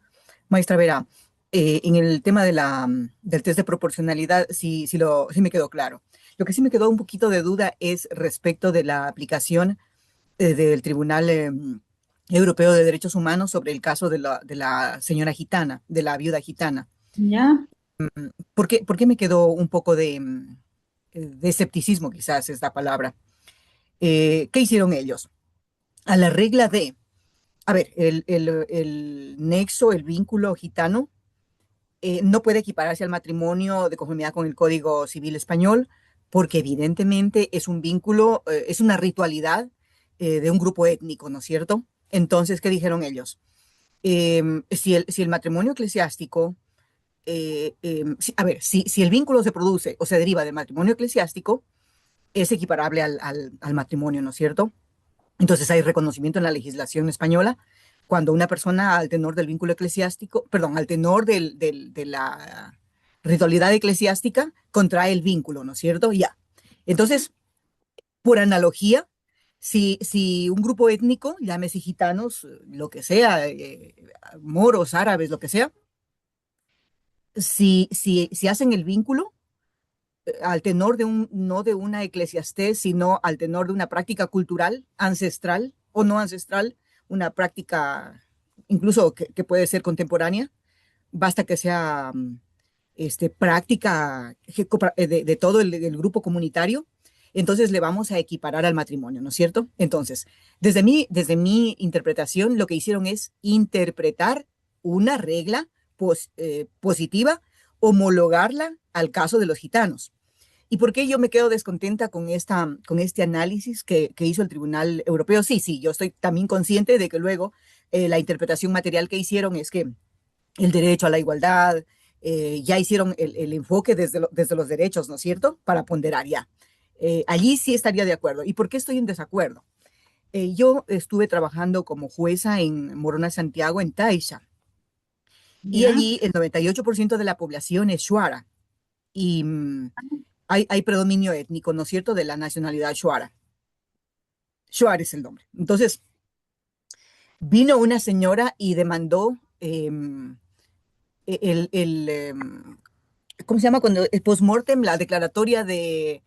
Maestra, verá, en el tema de del test de proporcionalidad, sí me quedó claro. Lo que sí me quedó un poquito de duda es respecto de la aplicación del Tribunal Europeo de Derechos Humanos sobre el caso de de la señora gitana, de la viuda gitana. Ya, Por qué me quedó un poco de escepticismo, quizás es la palabra? ¿Qué hicieron ellos? A la regla de, a ver, el nexo, el vínculo gitano, no puede equipararse al matrimonio de conformidad con el Código Civil Español, porque evidentemente es un vínculo, es una ritualidad de un grupo étnico, ¿no es cierto? Entonces, ¿qué dijeron ellos? Si el matrimonio eclesiástico, a ver, si el vínculo se produce o se deriva del matrimonio eclesiástico, es equiparable al matrimonio, ¿no es cierto? Entonces hay reconocimiento en la legislación española cuando una persona al tenor del vínculo eclesiástico, perdón, al tenor de la ritualidad eclesiástica, contrae el vínculo, ¿no es cierto? Ya. Entonces, por analogía, si un grupo étnico, llámese gitanos, lo que sea, moros, árabes, lo que sea, si hacen el vínculo, al tenor de no de una eclesiastés, sino al tenor de una práctica cultural, ancestral o no ancestral, una práctica incluso que puede ser contemporánea, basta que sea práctica de todo el grupo comunitario, entonces le vamos a equiparar al matrimonio, ¿no es cierto? Entonces, desde mi interpretación, lo que hicieron es interpretar una regla positiva, homologarla al caso de los gitanos. ¿Y por qué yo me quedo descontenta con este análisis que hizo el Tribunal Europeo? Sí, yo estoy también consciente de que luego la interpretación material que hicieron es que el derecho a la igualdad, ya hicieron el enfoque desde los derechos, ¿no es cierto? Para ponderar ya. Allí sí estaría de acuerdo. ¿Y por qué estoy en desacuerdo? Yo estuve trabajando como jueza en Morona, Santiago, en Taisha, y ya, allí el 98% de la población es Shuara. Y hay predominio étnico, ¿no es cierto?, de la nacionalidad Shuara. Shuar es el nombre. Entonces, vino una señora y demandó ¿cómo se llama? Cuando el postmortem, la declaratoria de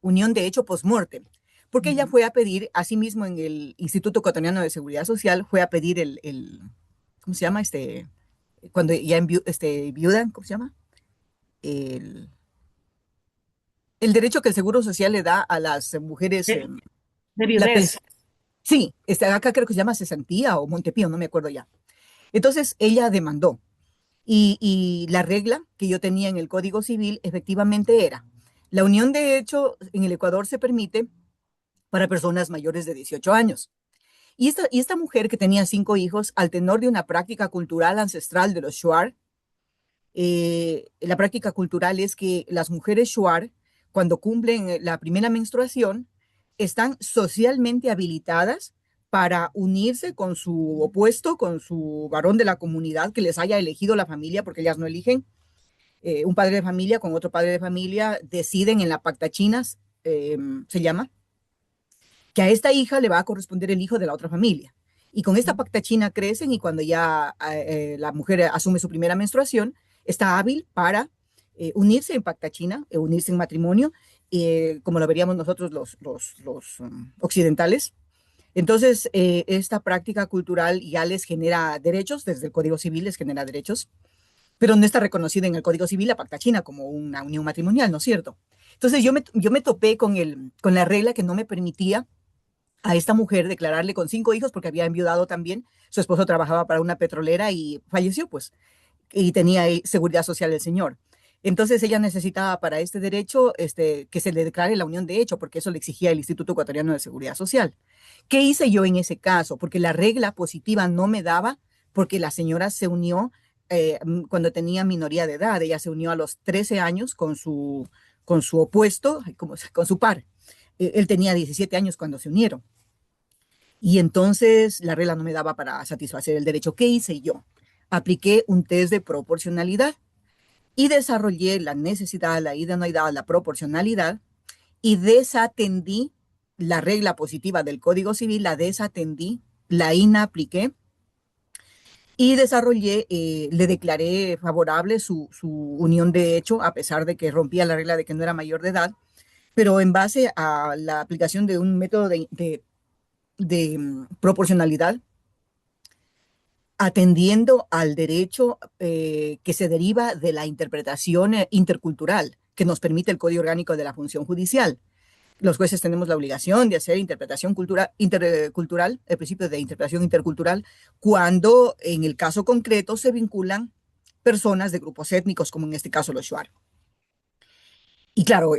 unión de hecho postmortem. Porque ella fue a pedir, asimismo en el Instituto Ecuatoriano de Seguridad Social, fue a pedir ¿cómo se llama? Cuando ya viuda, ¿cómo se llama? El, el derecho que el Seguro Social le da a las mujeres, de, de la pensión. viudez. Sí, acá creo que se llama cesantía o Montepío, no me acuerdo ya. Entonces ella demandó y la regla que yo tenía en el Código Civil efectivamente era, la unión de hecho en el Ecuador se permite para personas mayores de 18 años. Y esta mujer que tenía 5 hijos, al tenor de una práctica cultural ancestral de los Shuar, la práctica cultural es que las mujeres Shuar, cuando cumplen la primera menstruación, están socialmente habilitadas para unirse con su opuesto, con su varón de la comunidad que les haya elegido la familia, porque ellas no eligen. Un padre de familia con otro padre de familia deciden en la pactachinas, se llama, que a esta hija le va a corresponder el hijo de la otra familia. Y con esta pactachina crecen y cuando ya la mujer asume su primera menstruación, está hábil para unirse en pactachina, unirse en matrimonio, como lo veríamos nosotros los occidentales. Entonces, esta práctica cultural ya les genera derechos, desde el Código Civil les genera derechos, pero no está reconocida en el Código Civil la pactachina como una unión matrimonial, ¿no es cierto? Entonces, yo me topé con la regla que no me permitía a esta mujer declararle con 5 hijos porque había enviudado también. Su esposo trabajaba para una petrolera y falleció, pues, y tenía seguridad social el señor. Entonces ella necesitaba para este derecho que se le declare la unión de hecho, porque eso le exigía el Instituto Ecuatoriano de Seguridad Social. ¿Qué hice yo en ese caso? Porque la regla positiva no me daba, porque la señora se unió cuando tenía minoría de edad. Ella se unió a los 13 años con su opuesto, con su par. Él tenía 17 años cuando se unieron. Y entonces la regla no me daba para satisfacer el derecho. ¿Qué hice yo? Apliqué un test de proporcionalidad y desarrollé la necesidad, la idoneidad, la proporcionalidad y desatendí la regla positiva del Código Civil, la desatendí, la inapliqué y desarrollé, le declaré favorable su unión de hecho, a pesar de que rompía la regla de que no era mayor de edad, pero en base a la aplicación de un método de proporcionalidad, atendiendo al derecho que se deriva de la interpretación intercultural que nos permite el Código Orgánico de la Función Judicial. Los jueces tenemos la obligación de hacer interpretación intercultural, el principio de interpretación intercultural, cuando en el caso concreto se vinculan personas de grupos étnicos, como en este caso los Shuar. Y claro,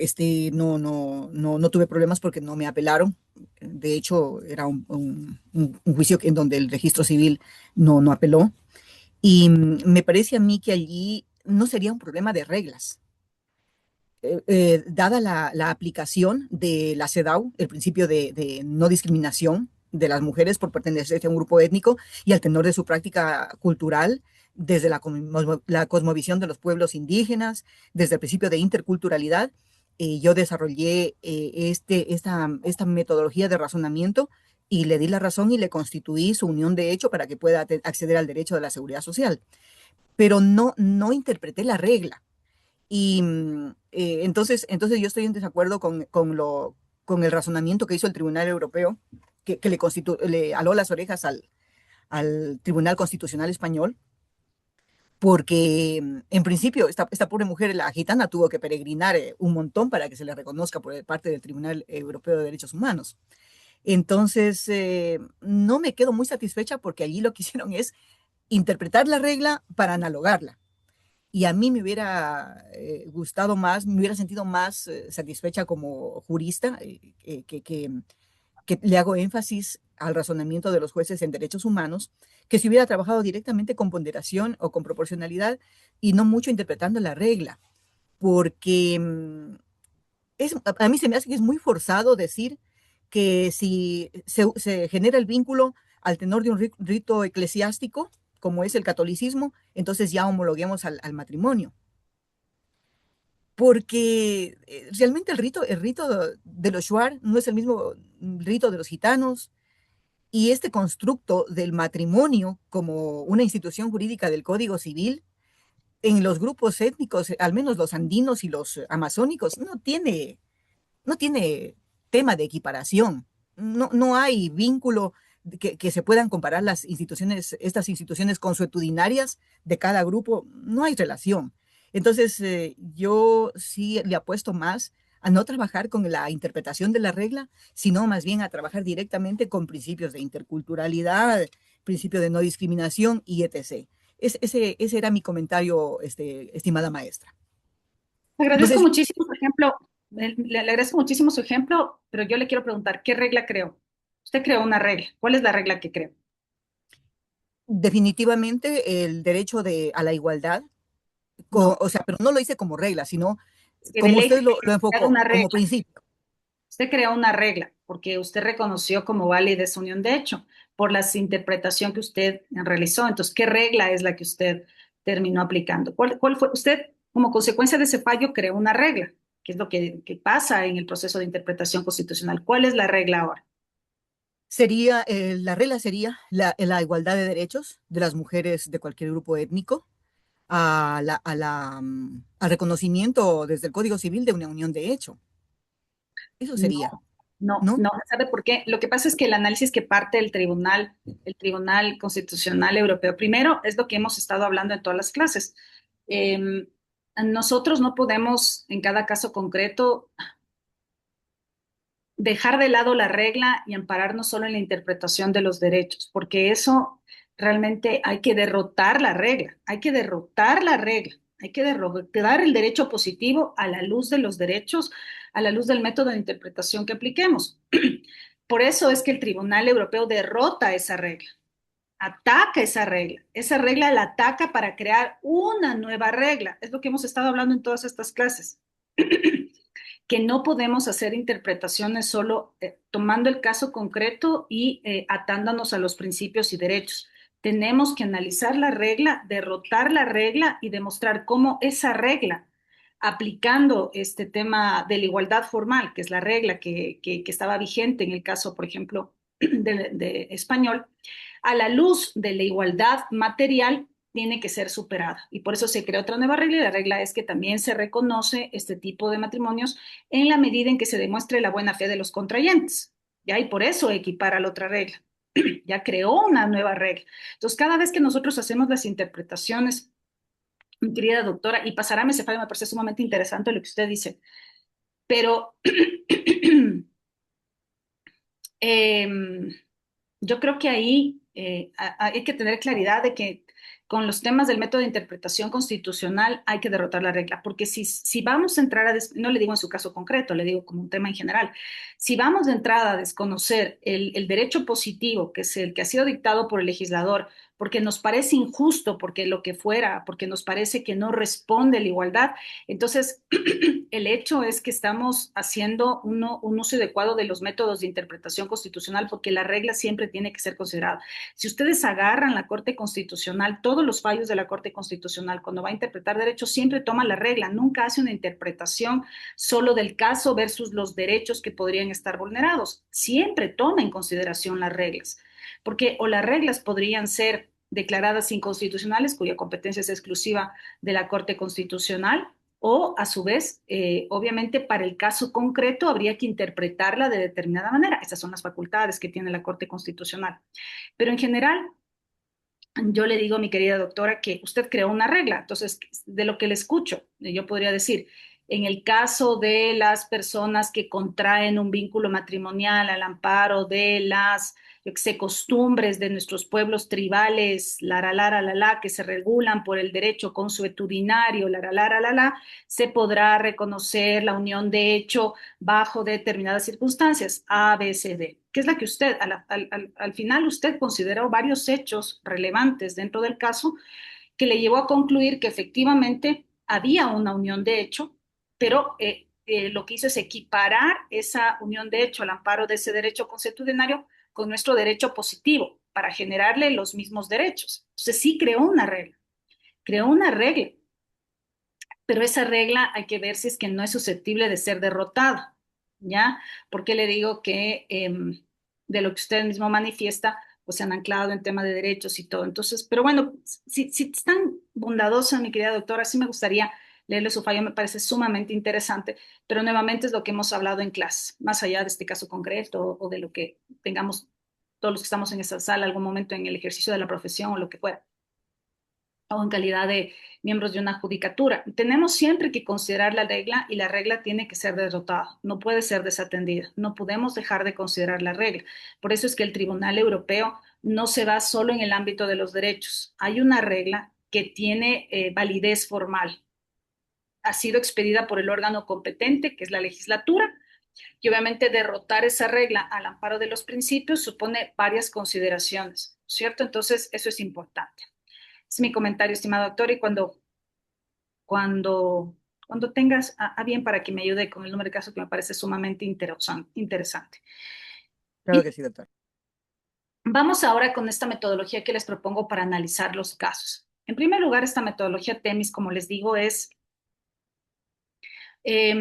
no tuve problemas porque no me apelaron. De hecho, era un juicio en donde el registro civil no apeló. Y me parece a mí que allí no sería un problema de reglas. Dada la aplicación de la CEDAW, el principio de no discriminación de las mujeres por pertenecer a un grupo étnico y al tenor de su práctica cultural, desde la cosmovisión de los pueblos indígenas, desde el principio de interculturalidad, yo desarrollé esta metodología de razonamiento y le di la razón y le constituí su unión de hecho para que pueda acceder al derecho de la seguridad social. Pero no interpreté la regla. Y entonces yo estoy en desacuerdo con el razonamiento que hizo el Tribunal Europeo, que le aló las orejas al Tribunal Constitucional Español, porque en principio esta pobre mujer, la gitana, tuvo que peregrinar un montón para que se le reconozca por parte del Tribunal Europeo de Derechos Humanos. Entonces, no me quedo muy satisfecha porque allí lo que hicieron es interpretar la regla para analogarla. Y a mí me hubiera gustado más, me hubiera sentido más satisfecha como jurista, que le hago énfasis al razonamiento de los jueces en derechos humanos, que si hubiera trabajado directamente con ponderación o con proporcionalidad y no mucho interpretando la regla, porque a mí se me hace que es muy forzado decir que si se genera el vínculo al tenor de un rito eclesiástico, como es el catolicismo, entonces ya homologuemos al matrimonio. Porque realmente el rito de los Shuar no es el mismo rito de los gitanos, y este constructo del matrimonio como una institución jurídica del Código Civil en los grupos étnicos, al menos los andinos y los amazónicos, no tiene tema de equiparación. No hay vínculo que se puedan comparar estas instituciones consuetudinarias de cada grupo. No hay relación. Entonces, yo sí le apuesto más a no trabajar con la interpretación de la regla, sino más bien a trabajar directamente con principios de interculturalidad, principio de no discriminación y etc. Ese era mi comentario, estimada maestra. No sé Agradezco si muchísimo su ejemplo, le agradezco muchísimo su ejemplo, pero yo le quiero preguntar, ¿qué regla creó? Usted creó una regla. ¿Cuál es la regla que creó? definitivamente el derecho a la igualdad, No, o sea, pero no lo hice como regla, sino es que de como ley usted tiene lo que crear enfocó, una como regla. principio. Usted creó una regla porque usted reconoció como válida esa unión de hecho por la interpretación que usted realizó. Entonces, ¿qué regla es la que usted terminó aplicando? ¿Cuál fue? Usted, como consecuencia de ese fallo, creó una regla, que es lo que pasa en el proceso de interpretación constitucional. ¿Cuál es la regla ahora? La regla sería la igualdad de derechos de las mujeres de cualquier grupo étnico, al reconocimiento desde el Código Civil de una unión de hecho. Eso No, sería, no, ¿no? no. ¿Sabe por qué? Lo que pasa es que el análisis que parte del el Tribunal Constitucional Europeo, primero es lo que hemos estado hablando en todas las clases. Eh, Nosotros no podemos, en cada caso concreto, dejar de lado la regla y ampararnos solo en la interpretación de los derechos, porque eso realmente hay que derrotar la regla, hay que derrotar la regla, hay que derrotar el derecho positivo a la luz de los derechos, a la luz del método de interpretación que apliquemos. Por eso es que el Tribunal Europeo derrota esa regla, ataca esa regla la ataca para crear una nueva regla, es lo que hemos estado hablando en todas estas clases. Que no podemos hacer interpretaciones solo tomando el caso concreto y atándonos a los principios y derechos. Tenemos que analizar la regla, derrotar la regla y demostrar cómo esa regla aplicando este tema de la igualdad formal, que es la regla que estaba vigente en el caso, por ejemplo, de español, a la luz de la igualdad material, tiene que ser superada. Y por eso se crea otra nueva regla, y la regla es que también se reconoce este tipo de matrimonios en la medida en que se demuestre la buena fe de los contrayentes. ¿Ya? Y por eso equipara la otra regla. Ya creó una nueva regla. Entonces, cada vez que nosotros hacemos las interpretaciones, mi querida doctora, y pasará, me parece sumamente interesante lo que usted dice, pero em, yo creo que ahí hay que tener claridad de que con los temas del método de interpretación constitucional hay que derrotar la regla, porque si vamos a entrar no le digo en su caso concreto, le digo como un tema en general, si vamos de entrada a desconocer el derecho positivo, que es el que ha sido dictado por el legislador, porque nos parece injusto, porque lo que fuera, porque nos parece que no responde a la igualdad, entonces el hecho es que estamos haciendo un uso adecuado de los métodos de interpretación constitucional, porque la regla siempre tiene que ser considerada. Si ustedes agarran la Corte Constitucional, todos los fallos de la Corte Constitucional, cuando va a interpretar derechos, siempre toma la regla, nunca hace una interpretación solo del caso versus los derechos que podrían estar vulnerados. Siempre toma en consideración las reglas, porque o las reglas podrían ser declaradas inconstitucionales, cuya competencia es exclusiva de la Corte Constitucional, o a su vez, obviamente para el caso concreto habría que interpretarla de determinada manera. Esas son las facultades que tiene la Corte Constitucional. Pero en general, yo le digo, mi querida doctora, que usted creó una regla. Entonces, de lo que le escucho, yo podría decir, en el caso de las personas que contraen un vínculo matrimonial al amparo de las, yo qué sé, costumbres de nuestros pueblos tribales, la, que se regulan por el derecho consuetudinario, la, se podrá reconocer la unión de hecho bajo determinadas circunstancias, A, B, C, D, que es la que usted, al final usted consideró varios hechos relevantes dentro del caso que le llevó a concluir que efectivamente había una unión de hecho, pero lo que hizo es equiparar esa unión de hecho al amparo de ese derecho consuetudinario con nuestro derecho positivo para generarle los mismos derechos. Entonces sí creó una regla, pero esa regla hay que ver si es que no es susceptible de ser derrotada, ¿ya? Porque le digo que de lo que usted mismo manifiesta, pues se han anclado en tema de derechos y todo. Entonces, pero bueno, si es tan bondadosa, mi querida doctora, sí me gustaría leerle su fallo, me parece sumamente interesante, pero nuevamente es lo que hemos hablado en clase, más allá de este caso concreto o de lo que tengamos todos los que estamos en esa sala algún momento en el ejercicio de la profesión o lo que fuera, o en calidad de miembros de una judicatura. Tenemos siempre que considerar la regla y la regla tiene que ser derrotada, no puede ser desatendida, no podemos dejar de considerar la regla. Por eso es que el Tribunal Europeo no se va solo en el ámbito de los derechos. Hay una regla que tiene validez formal. Ha sido expedida por el órgano competente, que es la legislatura, y obviamente derrotar esa regla al amparo de los principios supone varias consideraciones, ¿cierto? Entonces, eso es importante. Es mi comentario, estimado doctor, y cuando, cuando tengas a bien para que me ayude con el número de casos que me parece sumamente interesante. Claro que sí, doctor. Vamos ahora con esta metodología que les propongo para analizar los casos. En primer lugar, esta metodología TEMIS, como les digo, es eh,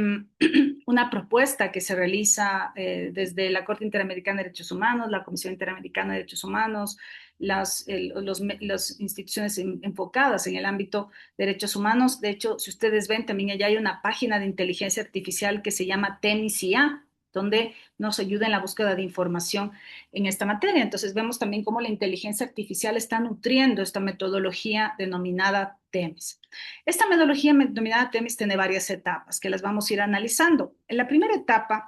una propuesta que se realiza desde la Corte Interamericana de Derechos Humanos, la Comisión Interamericana de Derechos Humanos, las instituciones enfocadas en el ámbito de derechos humanos. De hecho, si ustedes ven, también allá hay una página de inteligencia artificial que se llama TEMIS-IA, donde nos ayuda en la búsqueda de información en esta materia. Entonces vemos también cómo la inteligencia artificial está nutriendo esta metodología denominada TEMIS. Esta metodología denominada TEMIS tiene varias etapas que las vamos a ir analizando. En la primera etapa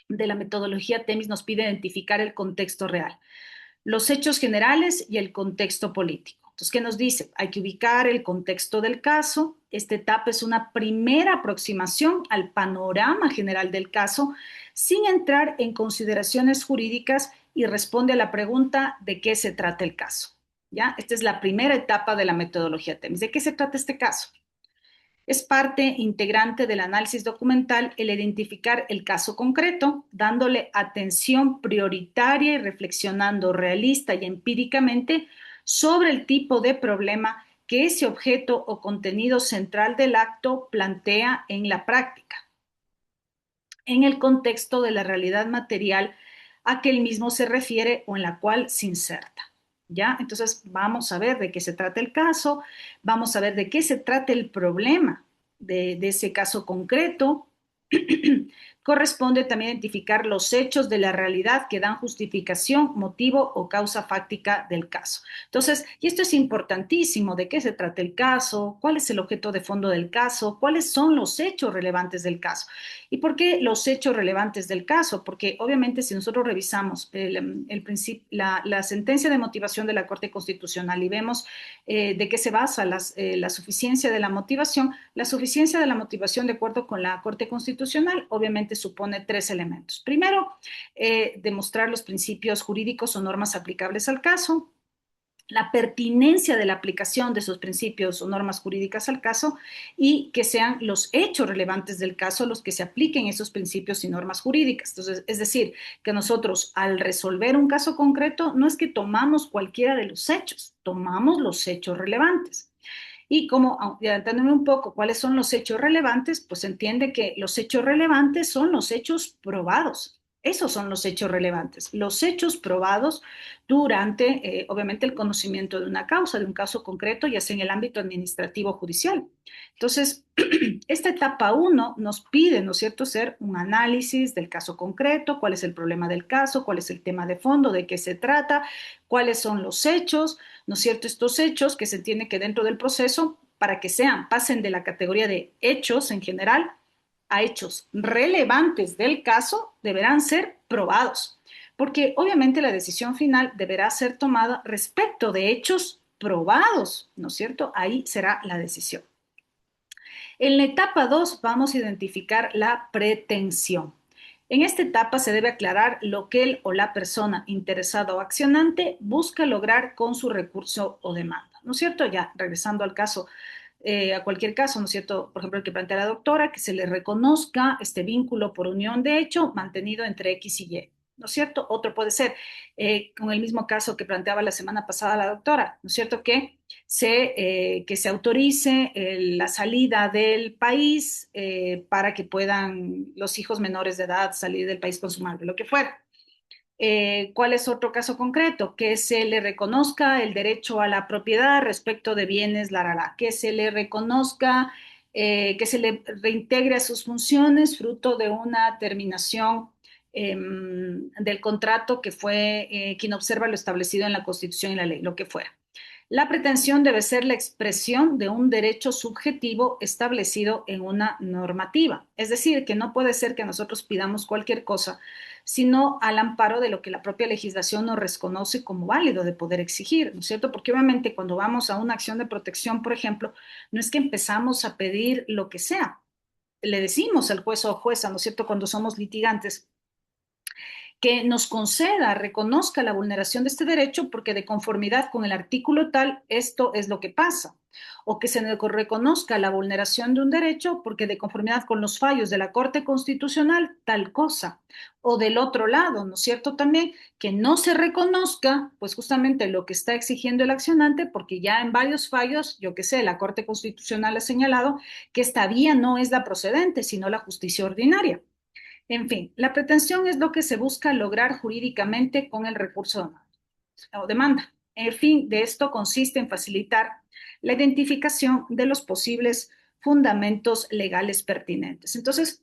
de la metodología TEMIS nos pide identificar el contexto real, los hechos generales y el contexto político. Entonces, ¿qué nos dice? Hay que ubicar el contexto del caso. Esta etapa es una primera aproximación al panorama general del caso sin entrar en consideraciones jurídicas y responde a la pregunta de qué se trata el caso. ¿Ya? Esta es la primera etapa de la metodología TEMIS. ¿De qué se trata este caso? Es parte integrante del análisis documental el identificar el caso concreto, dándole atención prioritaria y reflexionando realista y empíricamente sobre el tipo de problema que ese objeto o contenido central del acto plantea en la práctica, en el contexto de la realidad material a que el mismo se refiere o en la cual se inserta. ¿Ya? Entonces vamos a ver de qué se trata el caso, vamos a ver de qué se trata el problema de ese caso concreto. Corresponde también identificar los hechos de la realidad que dan justificación, motivo o causa fáctica del caso. Entonces, y esto es importantísimo, de qué se trata el caso, cuál es el objeto de fondo del caso, cuáles son los hechos relevantes del caso. ¿Y por qué los hechos relevantes del caso? Porque obviamente si nosotros revisamos la sentencia de motivación de la Corte Constitucional y vemos de qué se basa la suficiencia de la motivación de acuerdo con la Corte Constitucional obviamente supone tres elementos. Primero, demostrar los principios jurídicos o normas aplicables al caso, la pertinencia de la aplicación de esos principios o normas jurídicas al caso y que sean los hechos relevantes del caso los que se apliquen esos principios y normas jurídicas. Entonces, es decir, que nosotros al resolver un caso concreto no es que tomamos cualquiera de los hechos, tomamos los hechos relevantes. Y como, adelantándome un poco, ¿cuáles son los hechos relevantes? Pues se entiende que los hechos relevantes son los hechos probados. Esos son los hechos relevantes, los hechos probados durante, obviamente, el conocimiento de una causa, de un caso concreto, ya sea en el ámbito administrativo o judicial. Entonces, esta etapa 1 nos pide, ¿no es cierto?, hacer un análisis del caso concreto, cuál es el problema del caso, cuál es el tema de fondo, de qué se trata, cuáles son los hechos, ¿no es cierto?, estos hechos que se entiende que dentro del proceso, para que pasen de la categoría de hechos en general a hechos relevantes del caso, deberán ser probados, porque obviamente la decisión final deberá ser tomada respecto de hechos probados, ¿no es cierto? Ahí será la decisión. En la etapa 2 vamos a identificar la pretensión. En esta etapa se debe aclarar lo que él o la persona interesada o accionante busca lograr con su recurso o demanda, ¿no es cierto? Ya regresando al caso, a cualquier caso, ¿no es cierto? Por ejemplo, el que plantea la doctora, que se le reconozca este vínculo por unión de hecho mantenido entre X y Y, ¿no es cierto? Otro puede ser, con el mismo caso que planteaba la semana pasada la doctora, ¿no es cierto? Que se autorice la salida del país para que puedan los hijos menores de edad salir del país con su madre, lo que fuera. ¿Cuál es otro caso concreto? Que se le reconozca el derecho a la propiedad respecto de bienes, que se le reconozca, que se le reintegre a sus funciones fruto de una terminación del contrato que fue quien observa lo establecido en la Constitución y la ley, lo que fuera. La pretensión debe ser la expresión de un derecho subjetivo establecido en una normativa. Es decir, que no puede ser que nosotros pidamos cualquier cosa, sino al amparo de lo que la propia legislación nos reconoce como válido de poder exigir, ¿no es cierto? Porque obviamente cuando vamos a una acción de protección, por ejemplo, no es que empezamos a pedir lo que sea. Le decimos al juez o jueza, ¿no es cierto?, cuando somos litigantes, que nos conceda, reconozca la vulneración de este derecho porque de conformidad con el artículo tal, esto es lo que pasa. O que se reconozca la vulneración de un derecho porque de conformidad con los fallos de la Corte Constitucional, tal cosa. O del otro lado, ¿no es cierto? También que no se reconozca, pues justamente lo que está exigiendo el accionante, porque ya en varios fallos, yo qué sé, la Corte Constitucional ha señalado que esta vía no es la procedente, sino la justicia ordinaria. En fin, la pretensión es lo que se busca lograr jurídicamente con el recurso o demanda. El fin de esto consiste en facilitar la identificación de los posibles fundamentos legales pertinentes. Entonces,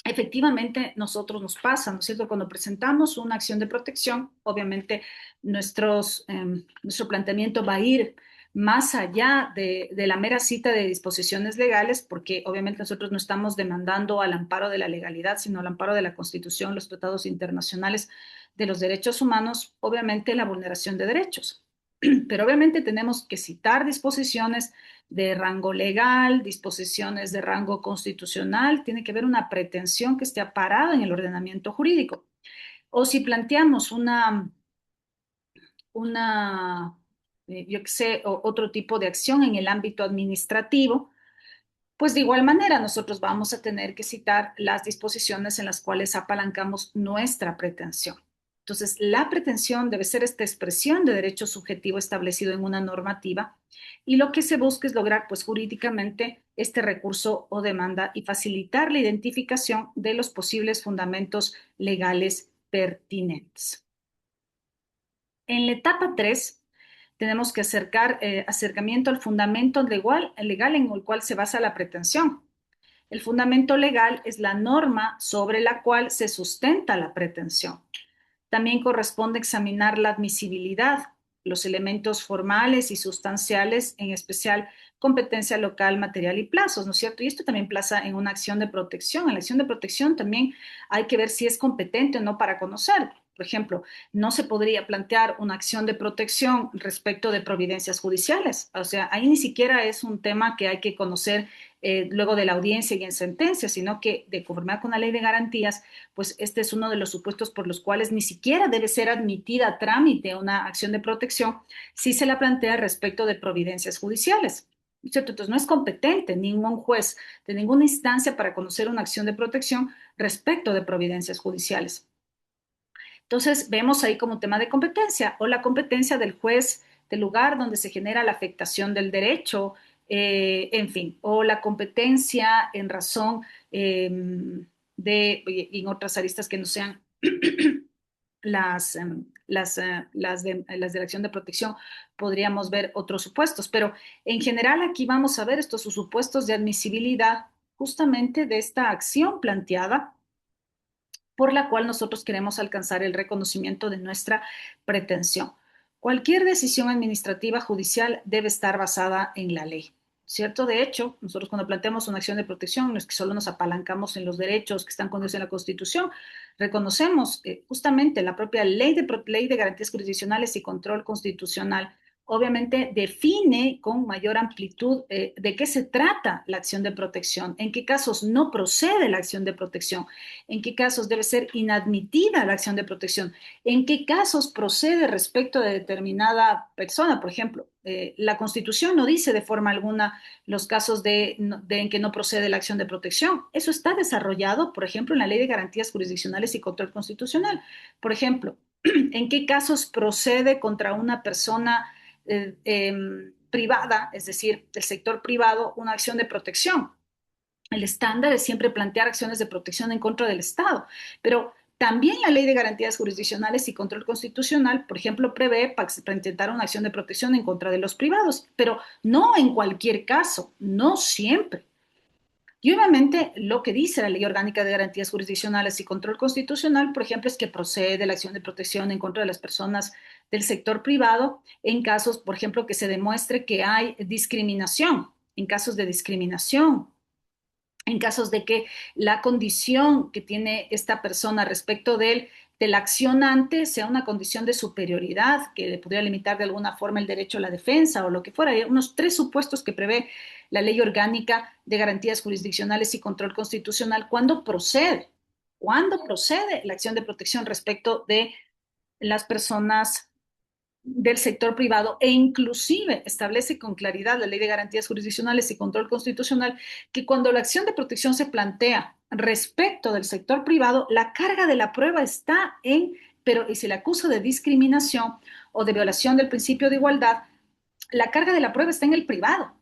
efectivamente, nosotros nos pasa, ¿no es cierto? Cuando presentamos una acción de protección, obviamente nuestro planteamiento va a ir más allá de la mera cita de disposiciones legales, porque obviamente nosotros no estamos demandando al amparo de la legalidad, sino al amparo de la Constitución, los tratados internacionales de los derechos humanos, obviamente la vulneración de derechos. Pero obviamente tenemos que citar disposiciones de rango legal, disposiciones de rango constitucional, tiene que haber una pretensión que esté aparada en el ordenamiento jurídico. O si planteamos yo qué sé, otro tipo de acción en el ámbito administrativo, pues de igual manera nosotros vamos a tener que citar las disposiciones en las cuales apalancamos nuestra pretensión. Entonces, la pretensión debe ser esta expresión de derecho subjetivo establecido en una normativa y lo que se busca es lograr, pues, jurídicamente este recurso o demanda y facilitar la identificación de los posibles fundamentos legales pertinentes. En la etapa 3 tenemos que acercamiento al fundamento legal en el cual se basa la pretensión. El fundamento legal es la norma sobre la cual se sustenta la pretensión. También corresponde examinar la admisibilidad, los elementos formales y sustanciales, en especial competencia local, material y plazos, ¿no es cierto? Y esto también plaza en una acción de protección. En la acción de protección también hay que ver si es competente o no para conocer. Por ejemplo, no se podría plantear una acción de protección respecto de providencias judiciales. O sea, ahí ni siquiera es un tema que hay que conocer luego de la audiencia y en sentencia, sino que de conformidad con la ley de garantías, pues este es uno de los supuestos por los cuales ni siquiera debe ser admitida a trámite una acción de protección si se la plantea respecto de providencias judiciales. ¿Cierto? Entonces no es competente ningún juez de ninguna instancia para conocer una acción de protección respecto de providencias judiciales. Entonces vemos ahí como tema de competencia o la competencia del juez del lugar donde se genera la afectación del derecho, en fin, o la competencia en razón en otras aristas que no sean las de la acción de protección, podríamos ver otros supuestos, pero en general aquí vamos a ver estos supuestos de admisibilidad justamente de esta acción planteada por la cual nosotros queremos alcanzar el reconocimiento de nuestra pretensión. Cualquier decisión administrativa judicial debe estar basada en la ley, ¿cierto? De hecho, nosotros cuando planteamos una acción de protección, no es que solo nos apalancamos en los derechos que están contidos en la Constitución, reconocemos justamente la propia ley de garantías jurisdiccionales y control constitucional obviamente define con mayor amplitud de qué se trata la acción de protección, en qué casos no procede la acción de protección, en qué casos debe ser inadmitida la acción de protección, en qué casos procede respecto de determinada persona. Por ejemplo, la Constitución no dice de forma alguna los casos en que no procede la acción de protección. Eso está desarrollado, por ejemplo, en la Ley de Garantías Jurisdiccionales y Control Constitucional. Por ejemplo, en qué casos procede contra una persona privada, es decir, del sector privado, una acción de protección. El estándar es siempre plantear acciones de protección en contra del Estado, pero también la Ley de Garantías Jurisdiccionales y Control Constitucional, por ejemplo, prevé para intentar una acción de protección en contra de los privados, pero no en cualquier caso, no siempre. Y obviamente lo que dice la Ley Orgánica de Garantías Jurisdiccionales y Control Constitucional, por ejemplo, es que procede la acción de protección en contra de las personas del sector privado en casos, por ejemplo, que se demuestre que hay discriminación, en casos de discriminación, en casos de que la condición que tiene esta persona respecto del accionante sea una condición de superioridad que le podría limitar de alguna forma el derecho a la defensa o lo que fuera. Hay unos 3 supuestos que prevé la Ley Orgánica de Garantías Jurisdiccionales y Control Constitucional cuando procede la acción de protección respecto de las personas del sector privado e inclusive establece con claridad la Ley de Garantías Jurisdiccionales y Control Constitucional que cuando la acción de protección se plantea respecto del sector privado, la carga de la prueba está pero y se le acusa de discriminación o de violación del principio de igualdad, la carga de la prueba está en el privado.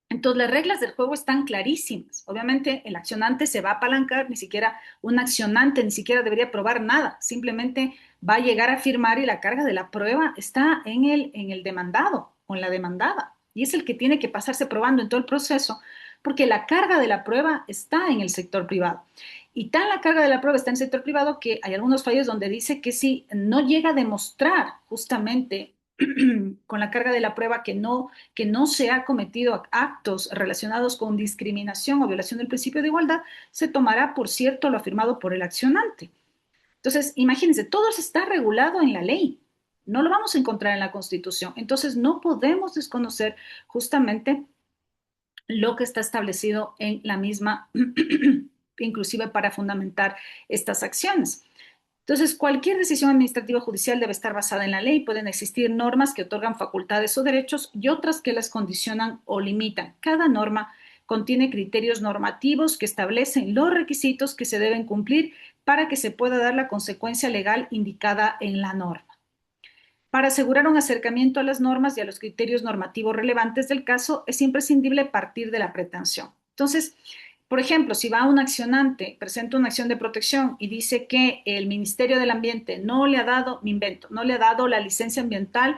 Entonces, las reglas del juego están clarísimas. Obviamente, el accionante se va a apalancar, ni siquiera un accionante ni siquiera debería probar nada, simplemente va a llegar a firmar y la carga de la prueba está en el demandado o en la demandada. Y es el que tiene que pasarse probando en todo el proceso, porque la carga de la prueba está en el sector privado. Y tan la carga de la prueba está en el sector privado que hay algunos fallos donde dice que si no llega a demostrar justamente con la carga de la prueba que no se ha cometido actos relacionados con discriminación o violación del principio de igualdad, se tomará por cierto lo afirmado por el accionante. Entonces, imagínense, todo eso está regulado en la ley. No lo vamos a encontrar en la Constitución. Entonces, no podemos desconocer justamente lo que está establecido en la misma, inclusive para fundamentar estas acciones. Entonces, cualquier decisión administrativa judicial debe estar basada en la ley. Pueden existir normas que otorgan facultades o derechos y otras que las condicionan o limitan. Cada norma contiene criterios normativos que establecen los requisitos que se deben cumplir para que se pueda dar la consecuencia legal indicada en la norma. Para asegurar un acercamiento a las normas y a los criterios normativos relevantes del caso, es imprescindible partir de la pretensión. Entonces, por ejemplo, si va un accionante, presenta una acción de protección y dice que el Ministerio del Ambiente no le ha dado, me invento, no le ha dado la licencia ambiental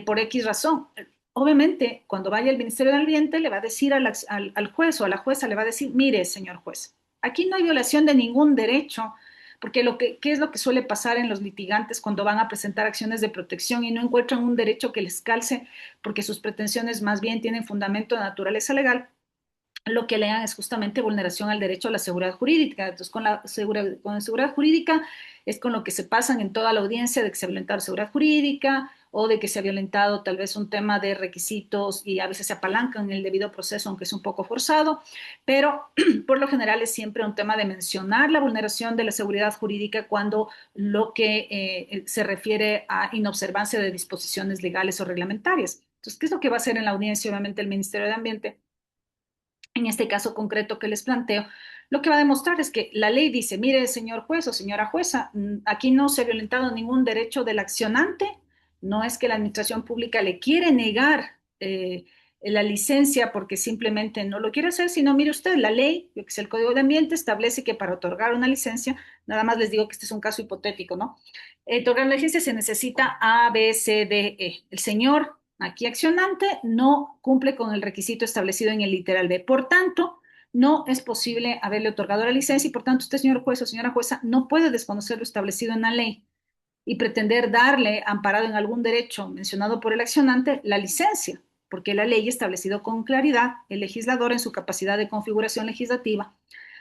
por X razón. Obviamente, cuando vaya el Ministerio del Ambiente, le va a decir al juez o a la jueza, le va a decir, mire, señor juez, aquí no hay violación de ningún derecho, porque ¿qué es lo que suele pasar en los litigantes cuando van a presentar acciones de protección y no encuentran un derecho que les calce porque sus pretensiones más bien tienen fundamento de naturaleza legal? Lo que lean es justamente vulneración al derecho a la seguridad jurídica. Entonces, con la seguridad jurídica es con lo que se pasan en toda la audiencia de que se ha violentado la seguridad jurídica o de que se ha violentado tal vez un tema de requisitos y a veces se apalancan en el debido proceso, aunque es un poco forzado, pero por lo general es siempre un tema de mencionar la vulneración de la seguridad jurídica cuando lo que se refiere a inobservancia de disposiciones legales o reglamentarias. Entonces, ¿qué es lo que va a hacer en la audiencia, obviamente, el Ministerio de Ambiente? En este caso concreto que les planteo, lo que va a demostrar es que la ley dice, mire, señor juez o señora jueza, aquí no se ha violentado ningún derecho del accionante, no es que la administración pública le quiere negar la licencia porque simplemente no lo quiere hacer, sino mire usted, la ley, que es el Código de Ambiente, establece que para otorgar una licencia, nada más les digo que este es un caso hipotético, ¿no? Otorgar una licencia se necesita A, B, C, D, E. El señor aquí accionante no cumple con el requisito establecido en el literal B. Por tanto, no es posible haberle otorgado la licencia y por tanto usted, señor juez o señora jueza, no puede desconocer lo establecido en la ley y pretender darle, amparado en algún derecho mencionado por el accionante, la licencia, porque la ley ha establecido con claridad, el legislador en su capacidad de configuración legislativa,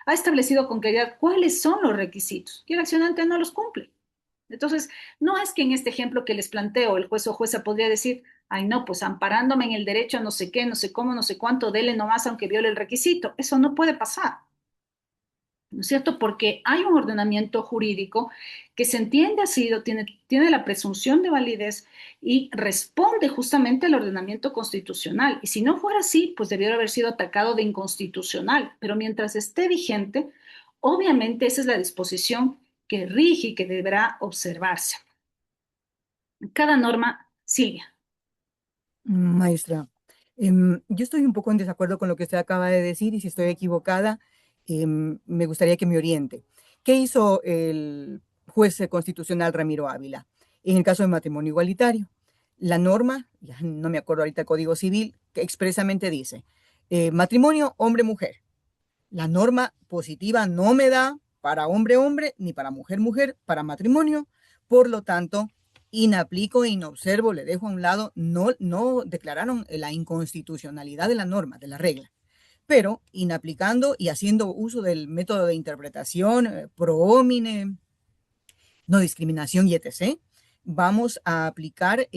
ha establecido con claridad cuáles son los requisitos y el accionante no los cumple. Entonces, no es que en este ejemplo que les planteo, el juez o jueza podría decir, ay no, pues amparándome en el derecho a no sé qué, no sé cómo, no sé cuánto, dele nomás aunque viole el requisito. Eso no puede pasar, ¿no es cierto? Porque hay un ordenamiento jurídico que se entiende así, tiene la presunción de validez y responde justamente al ordenamiento constitucional. Y si no fuera así, pues debiera haber sido atacado de inconstitucional. Pero mientras esté vigente, obviamente esa es la disposición que rige y que deberá observarse. Cada norma, Silvia. Maestra, yo estoy un poco en desacuerdo con lo que usted acaba de decir y si estoy equivocada, me gustaría que me oriente. ¿Qué hizo el juez constitucional Ramiro Ávila en el caso de matrimonio igualitario? La norma, ya no me acuerdo ahorita el Código Civil, que expresamente dice, matrimonio hombre-mujer. La norma positiva no me da para hombre-hombre ni para mujer-mujer para matrimonio, por lo tanto, inaplico e inobservo, le dejo a un lado, no declararon la inconstitucionalidad de la norma, de la regla, pero inaplicando y haciendo uso del método de interpretación pro homine, no discriminación y etc., vamos a aplicar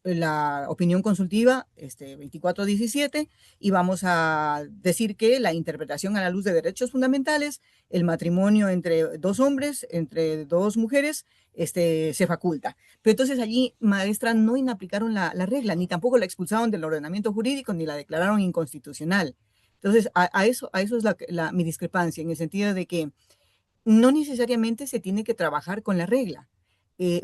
la opinión consultiva 2417 y vamos a decir que la interpretación a la luz de derechos fundamentales, el matrimonio entre dos hombres, entre dos mujeres, se faculta. Pero entonces allí, maestra, no inaplicaron la regla, ni tampoco la expulsaron del ordenamiento jurídico, ni la declararon inconstitucional. Entonces, a eso es mi discrepancia, en el sentido de que no necesariamente se tiene que trabajar con la regla.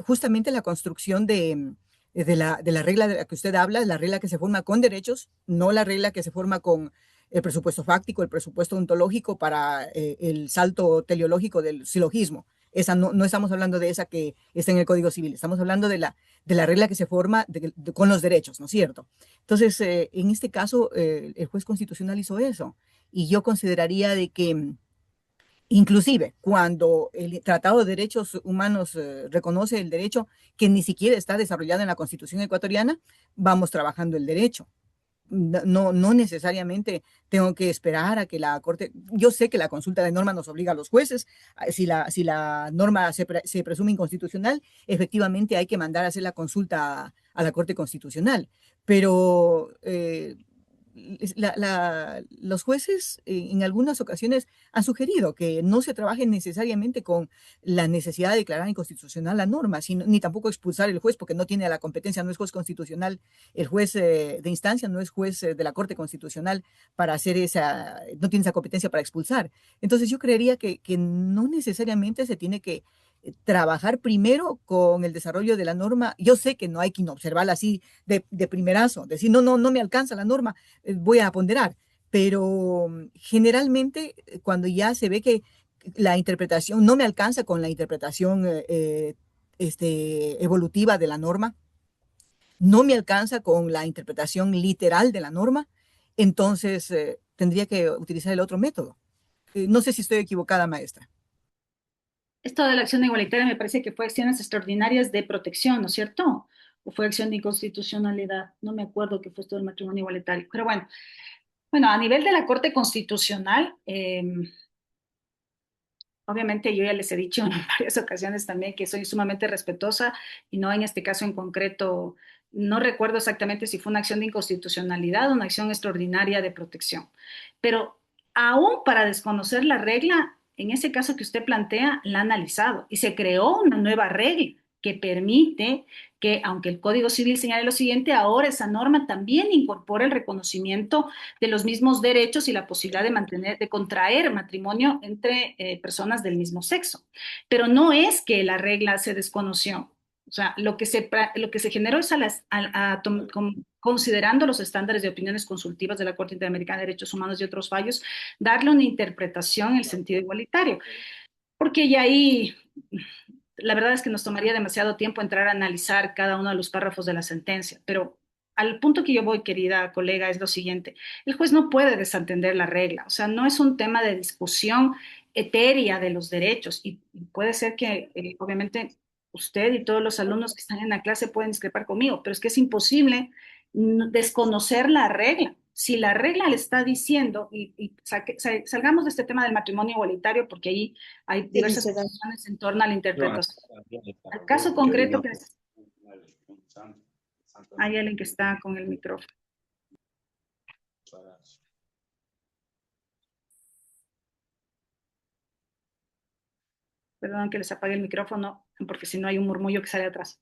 Justamente la construcción de la regla de la que usted habla, la regla que se forma con derechos, no la regla que se forma con el presupuesto fáctico, el presupuesto ontológico para el salto teleológico del silogismo. Esa no estamos hablando de esa que está en el Código Civil, estamos hablando de la regla que se forma con los derechos, ¿no es cierto? Entonces, en este caso, el juez constitucional hizo eso y yo consideraría de que inclusive cuando el Tratado de Derechos Humanos reconoce el derecho que ni siquiera está desarrollado en la Constitución ecuatoriana, vamos trabajando el derecho. No necesariamente tengo que esperar a que la Corte, yo sé que la consulta de norma nos obliga a los jueces, si la norma se presume inconstitucional, efectivamente hay que mandar a hacer la consulta a la Corte Constitucional, pero los jueces en algunas ocasiones han sugerido que no se trabaje necesariamente con la necesidad de declarar inconstitucional la norma, ni tampoco expulsar el juez porque no tiene la competencia, no es juez constitucional, el juez de instancia no es juez de la Corte Constitucional para hacer no tiene esa competencia para expulsar. Entonces yo creería que no necesariamente se tiene que trabajar primero con el desarrollo de la norma. Yo sé que no hay que observarla así de primerazo, decir, no me alcanza la norma, voy a ponderar, pero generalmente cuando ya se ve que la interpretación no me alcanza con la interpretación evolutiva de la norma, no me alcanza con la interpretación literal de la norma, entonces tendría que utilizar el otro método. No sé si estoy equivocada, maestra. Esto de la acción igualitaria me parece que fue acciones extraordinarias de protección, ¿no es cierto? O fue acción de inconstitucionalidad. No me acuerdo qué fue esto del matrimonio igualitario. Pero bueno, a nivel de la Corte Constitucional, obviamente yo ya les he dicho en varias ocasiones también que soy sumamente respetuosa y no en este caso en concreto, no recuerdo exactamente si fue una acción de inconstitucionalidad o una acción extraordinaria de protección. Pero aún para desconocer la regla, en ese caso que usted plantea, la ha analizado y se creó una nueva regla que permite que, aunque el Código Civil señale lo siguiente, ahora esa norma también incorpora el reconocimiento de los mismos derechos y la posibilidad de mantener, de contraer matrimonio entre personas del mismo sexo. Pero no es que la regla se desconoció. O sea, lo que se generó es considerando los estándares de opiniones consultivas de la Corte Interamericana de Derechos Humanos y otros fallos, darle una interpretación en el sentido igualitario. Porque ya ahí la verdad es que nos tomaría demasiado tiempo entrar a analizar cada uno de los párrafos de la sentencia, pero al punto que yo voy, querida colega, es lo siguiente. El juez no puede desentender la regla, o sea, no es un tema de discusión etérea de los derechos y puede ser que obviamente usted y todos los alumnos que están en la clase pueden discrepar conmigo, pero es que es imposible desconocer la regla. Si la regla le está diciendo, salgamos de este tema del matrimonio igualitario, porque ahí hay diversas cuestiones en torno a la interpretación. Al caso concreto que es, hay alguien que está con el micrófono. Perdón que les apague el micrófono, porque si no hay un murmullo que sale atrás.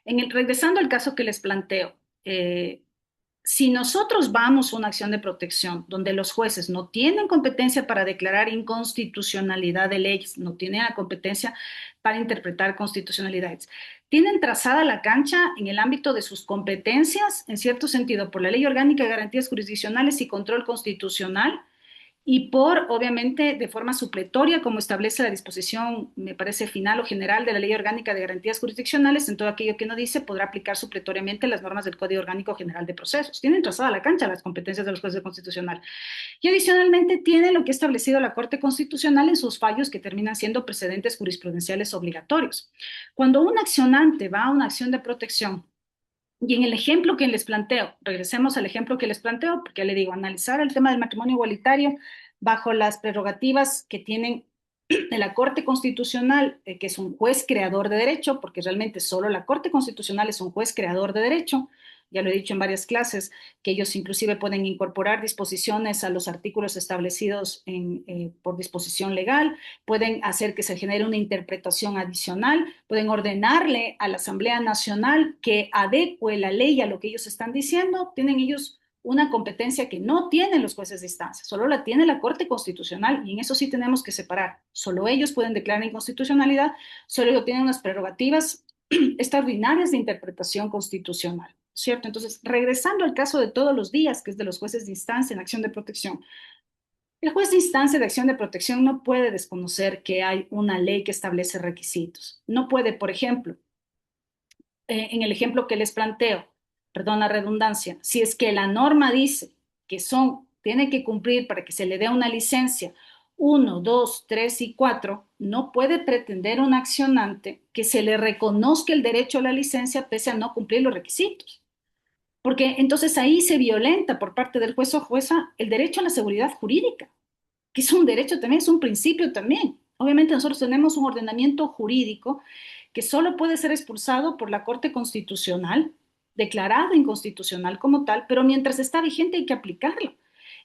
Regresando al caso que les planteo, si nosotros vamos a una acción de protección donde los jueces no tienen competencia para declarar inconstitucionalidad de leyes, no tienen la competencia para interpretar constitucionalidades, tienen trazada la cancha en el ámbito de sus competencias, en cierto sentido, por la Ley Orgánica de Garantías Jurisdiccionales y Control Constitucional, y por, obviamente, de forma supletoria, como establece la disposición, me parece, final o general de la Ley Orgánica de Garantías Jurisdiccionales, en todo aquello que no dice, podrá aplicar supletoriamente las normas del Código Orgánico General de Procesos. Tienen trazada la cancha las competencias de los jueces constitucional. Y adicionalmente tiene lo que ha establecido la Corte Constitucional en sus fallos que terminan siendo precedentes jurisprudenciales obligatorios. Cuando un accionante va a una acción de protección, y en el ejemplo que les planteo, regresemos al ejemplo que les planteo, porque le digo, analizar el tema del matrimonio igualitario bajo las prerrogativas que tienen de la Corte Constitucional, que es un juez creador de derecho, porque realmente solo la Corte Constitucional es un juez creador de derecho, ya lo he dicho en varias clases, que ellos inclusive pueden incorporar disposiciones a los artículos establecidos por disposición legal, pueden hacer que se genere una interpretación adicional, pueden ordenarle a la Asamblea Nacional que adecue la ley a lo que ellos están diciendo, tienen ellos una competencia que no tienen los jueces de instancia, solo la tiene la Corte Constitucional y en eso sí tenemos que separar. Solo ellos pueden declarar inconstitucionalidad, solo tienen unas prerrogativas extraordinarias de interpretación constitucional, ¿cierto? Entonces, regresando al caso de todos los días, que es de los jueces de instancia en acción de protección, el juez de instancia de acción de protección no puede desconocer que hay una ley que establece requisitos. No puede, por ejemplo, en el ejemplo que les planteo, perdón la redundancia, si es que la norma dice que tiene que cumplir para que se le dé una licencia 1, 2, 3 y 4, no puede pretender un accionante que se le reconozca el derecho a la licencia pese a no cumplir los requisitos. Porque entonces ahí se violenta por parte del juez o jueza el derecho a la seguridad jurídica, que es un derecho también, es un principio también. Obviamente nosotros tenemos un ordenamiento jurídico que solo puede ser expulsado por la Corte Constitucional declarado inconstitucional como tal, pero mientras está vigente hay que aplicarlo.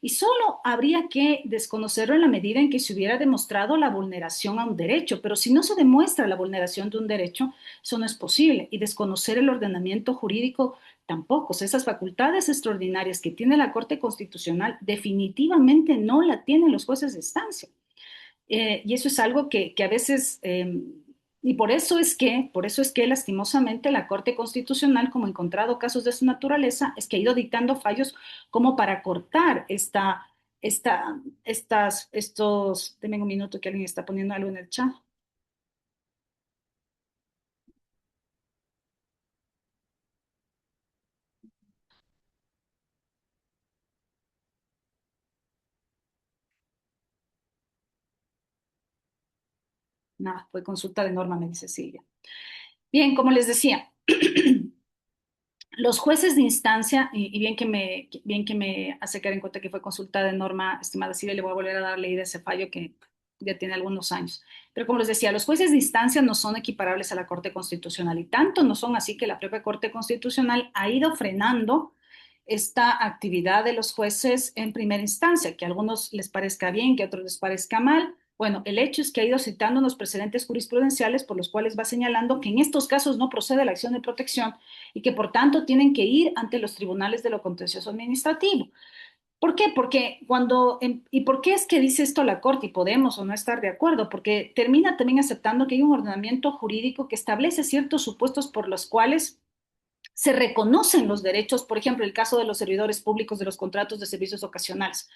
Y solo habría que desconocerlo en la medida en que se hubiera demostrado la vulneración a un derecho, pero si no se demuestra la vulneración de un derecho, eso no es posible. Y desconocer el ordenamiento jurídico tampoco. O sea, esas facultades extraordinarias que tiene la Corte Constitucional definitivamente no la tienen los jueces de instancia. Y eso es algo que a veces, y por eso es que lastimosamente la Corte Constitucional, como ha encontrado casos de su naturaleza, es que ha ido dictando fallos como para cortar denme un minuto que alguien está poniendo algo en el chat. Nada, fue consulta de norma, me dice Silvia. Bien, como les decía, los jueces de instancia, y bien que me hace caer en cuenta que fue consulta de norma, estimada Silvia, le voy a volver a dar leída ese fallo que ya tiene algunos años. Pero como les decía, los jueces de instancia no son equiparables a la Corte Constitucional y tanto no son así que la propia Corte Constitucional ha ido frenando esta actividad de los jueces en primera instancia, que a algunos les parezca bien, que a otros les parezca mal. Bueno, el hecho es que ha ido citando unos precedentes jurisprudenciales por los cuales va señalando que en estos casos no procede la acción de protección y que por tanto tienen que ir ante los tribunales de lo contencioso administrativo. ¿Por qué? ¿Y por qué es que dice esto la Corte y podemos o no estar de acuerdo? Porque termina también aceptando que hay un ordenamiento jurídico que establece ciertos supuestos por los cuales se reconocen los derechos, por ejemplo, el caso de los servidores públicos de los contratos de servicios ocasionales.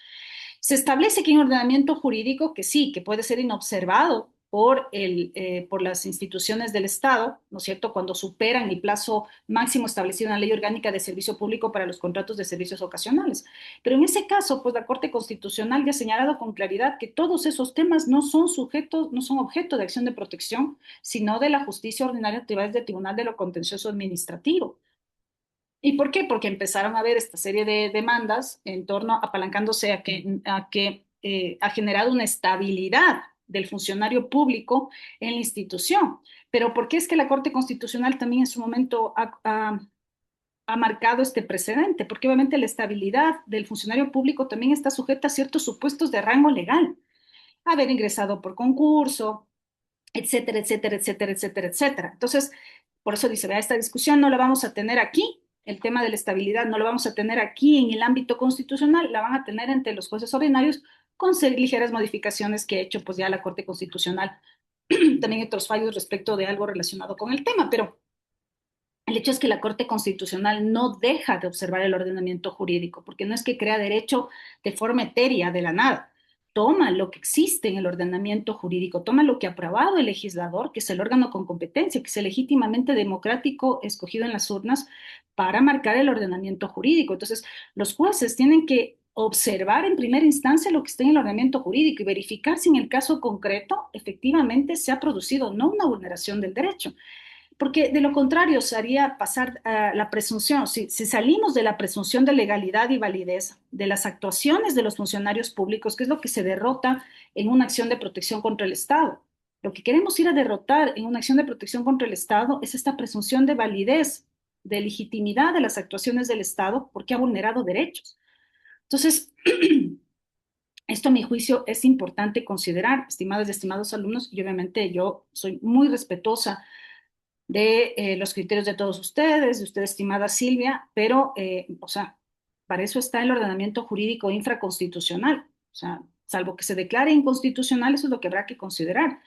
Se establece que hay un ordenamiento jurídico que sí, que puede ser inobservado por las instituciones del Estado, ¿no es cierto?, cuando superan el plazo máximo establecido en la Ley Orgánica de Servicio Público para los contratos de servicios ocasionales. Pero en ese caso, pues la Corte Constitucional ya ha señalado con claridad que todos esos temas no son objeto de acción de protección, sino de la justicia ordinaria a través del Tribunal de lo Contencioso Administrativo. ¿Y por qué? Porque empezaron a haber esta serie de demandas en torno, apalancándose ha generado una estabilidad del funcionario público en la institución. Pero ¿por qué es que la Corte Constitucional también en su momento ha marcado este precedente? Porque obviamente la estabilidad del funcionario público también está sujeta a ciertos supuestos de rango legal. Haber ingresado por concurso, etcétera, etcétera, etcétera, etcétera, etcétera. Entonces, por eso dice, vea, esta discusión no la vamos a tener aquí, el tema de la estabilidad no lo vamos a tener aquí en el ámbito constitucional, la van a tener entre los jueces ordinarios con ligeras modificaciones que ha hecho pues ya la Corte Constitucional. También otros fallos respecto de algo relacionado con el tema, pero el hecho es que la Corte Constitucional no deja de observar el ordenamiento jurídico, porque no es que crea derecho de forma etérea de la nada. Toma lo que existe en el ordenamiento jurídico, toma lo que ha aprobado el legislador, que es el órgano con competencia, que es el legítimamente democrático escogido en las urnas para marcar el ordenamiento jurídico. Entonces, los jueces tienen que observar en primera instancia lo que está en el ordenamiento jurídico y verificar si en el caso concreto efectivamente se ha producido no una vulneración del derecho, porque de lo contrario se haría pasar a la presunción, si salimos de la presunción de legalidad y validez de las actuaciones de los funcionarios públicos, que es lo que se derrota en una acción de protección contra el Estado. Lo que queremos ir a derrotar en una acción de protección contra el Estado es esta presunción de validez, de legitimidad de las actuaciones del Estado porque ha vulnerado derechos. Entonces, esto a mi juicio es importante considerar, estimadas y estimados alumnos, y obviamente yo soy muy respetuosa de los criterios de todos ustedes, de usted, estimada Silvia, pero, o sea, para eso está el ordenamiento jurídico infraconstitucional. O sea, salvo que se declare inconstitucional, eso es lo que habrá que considerar.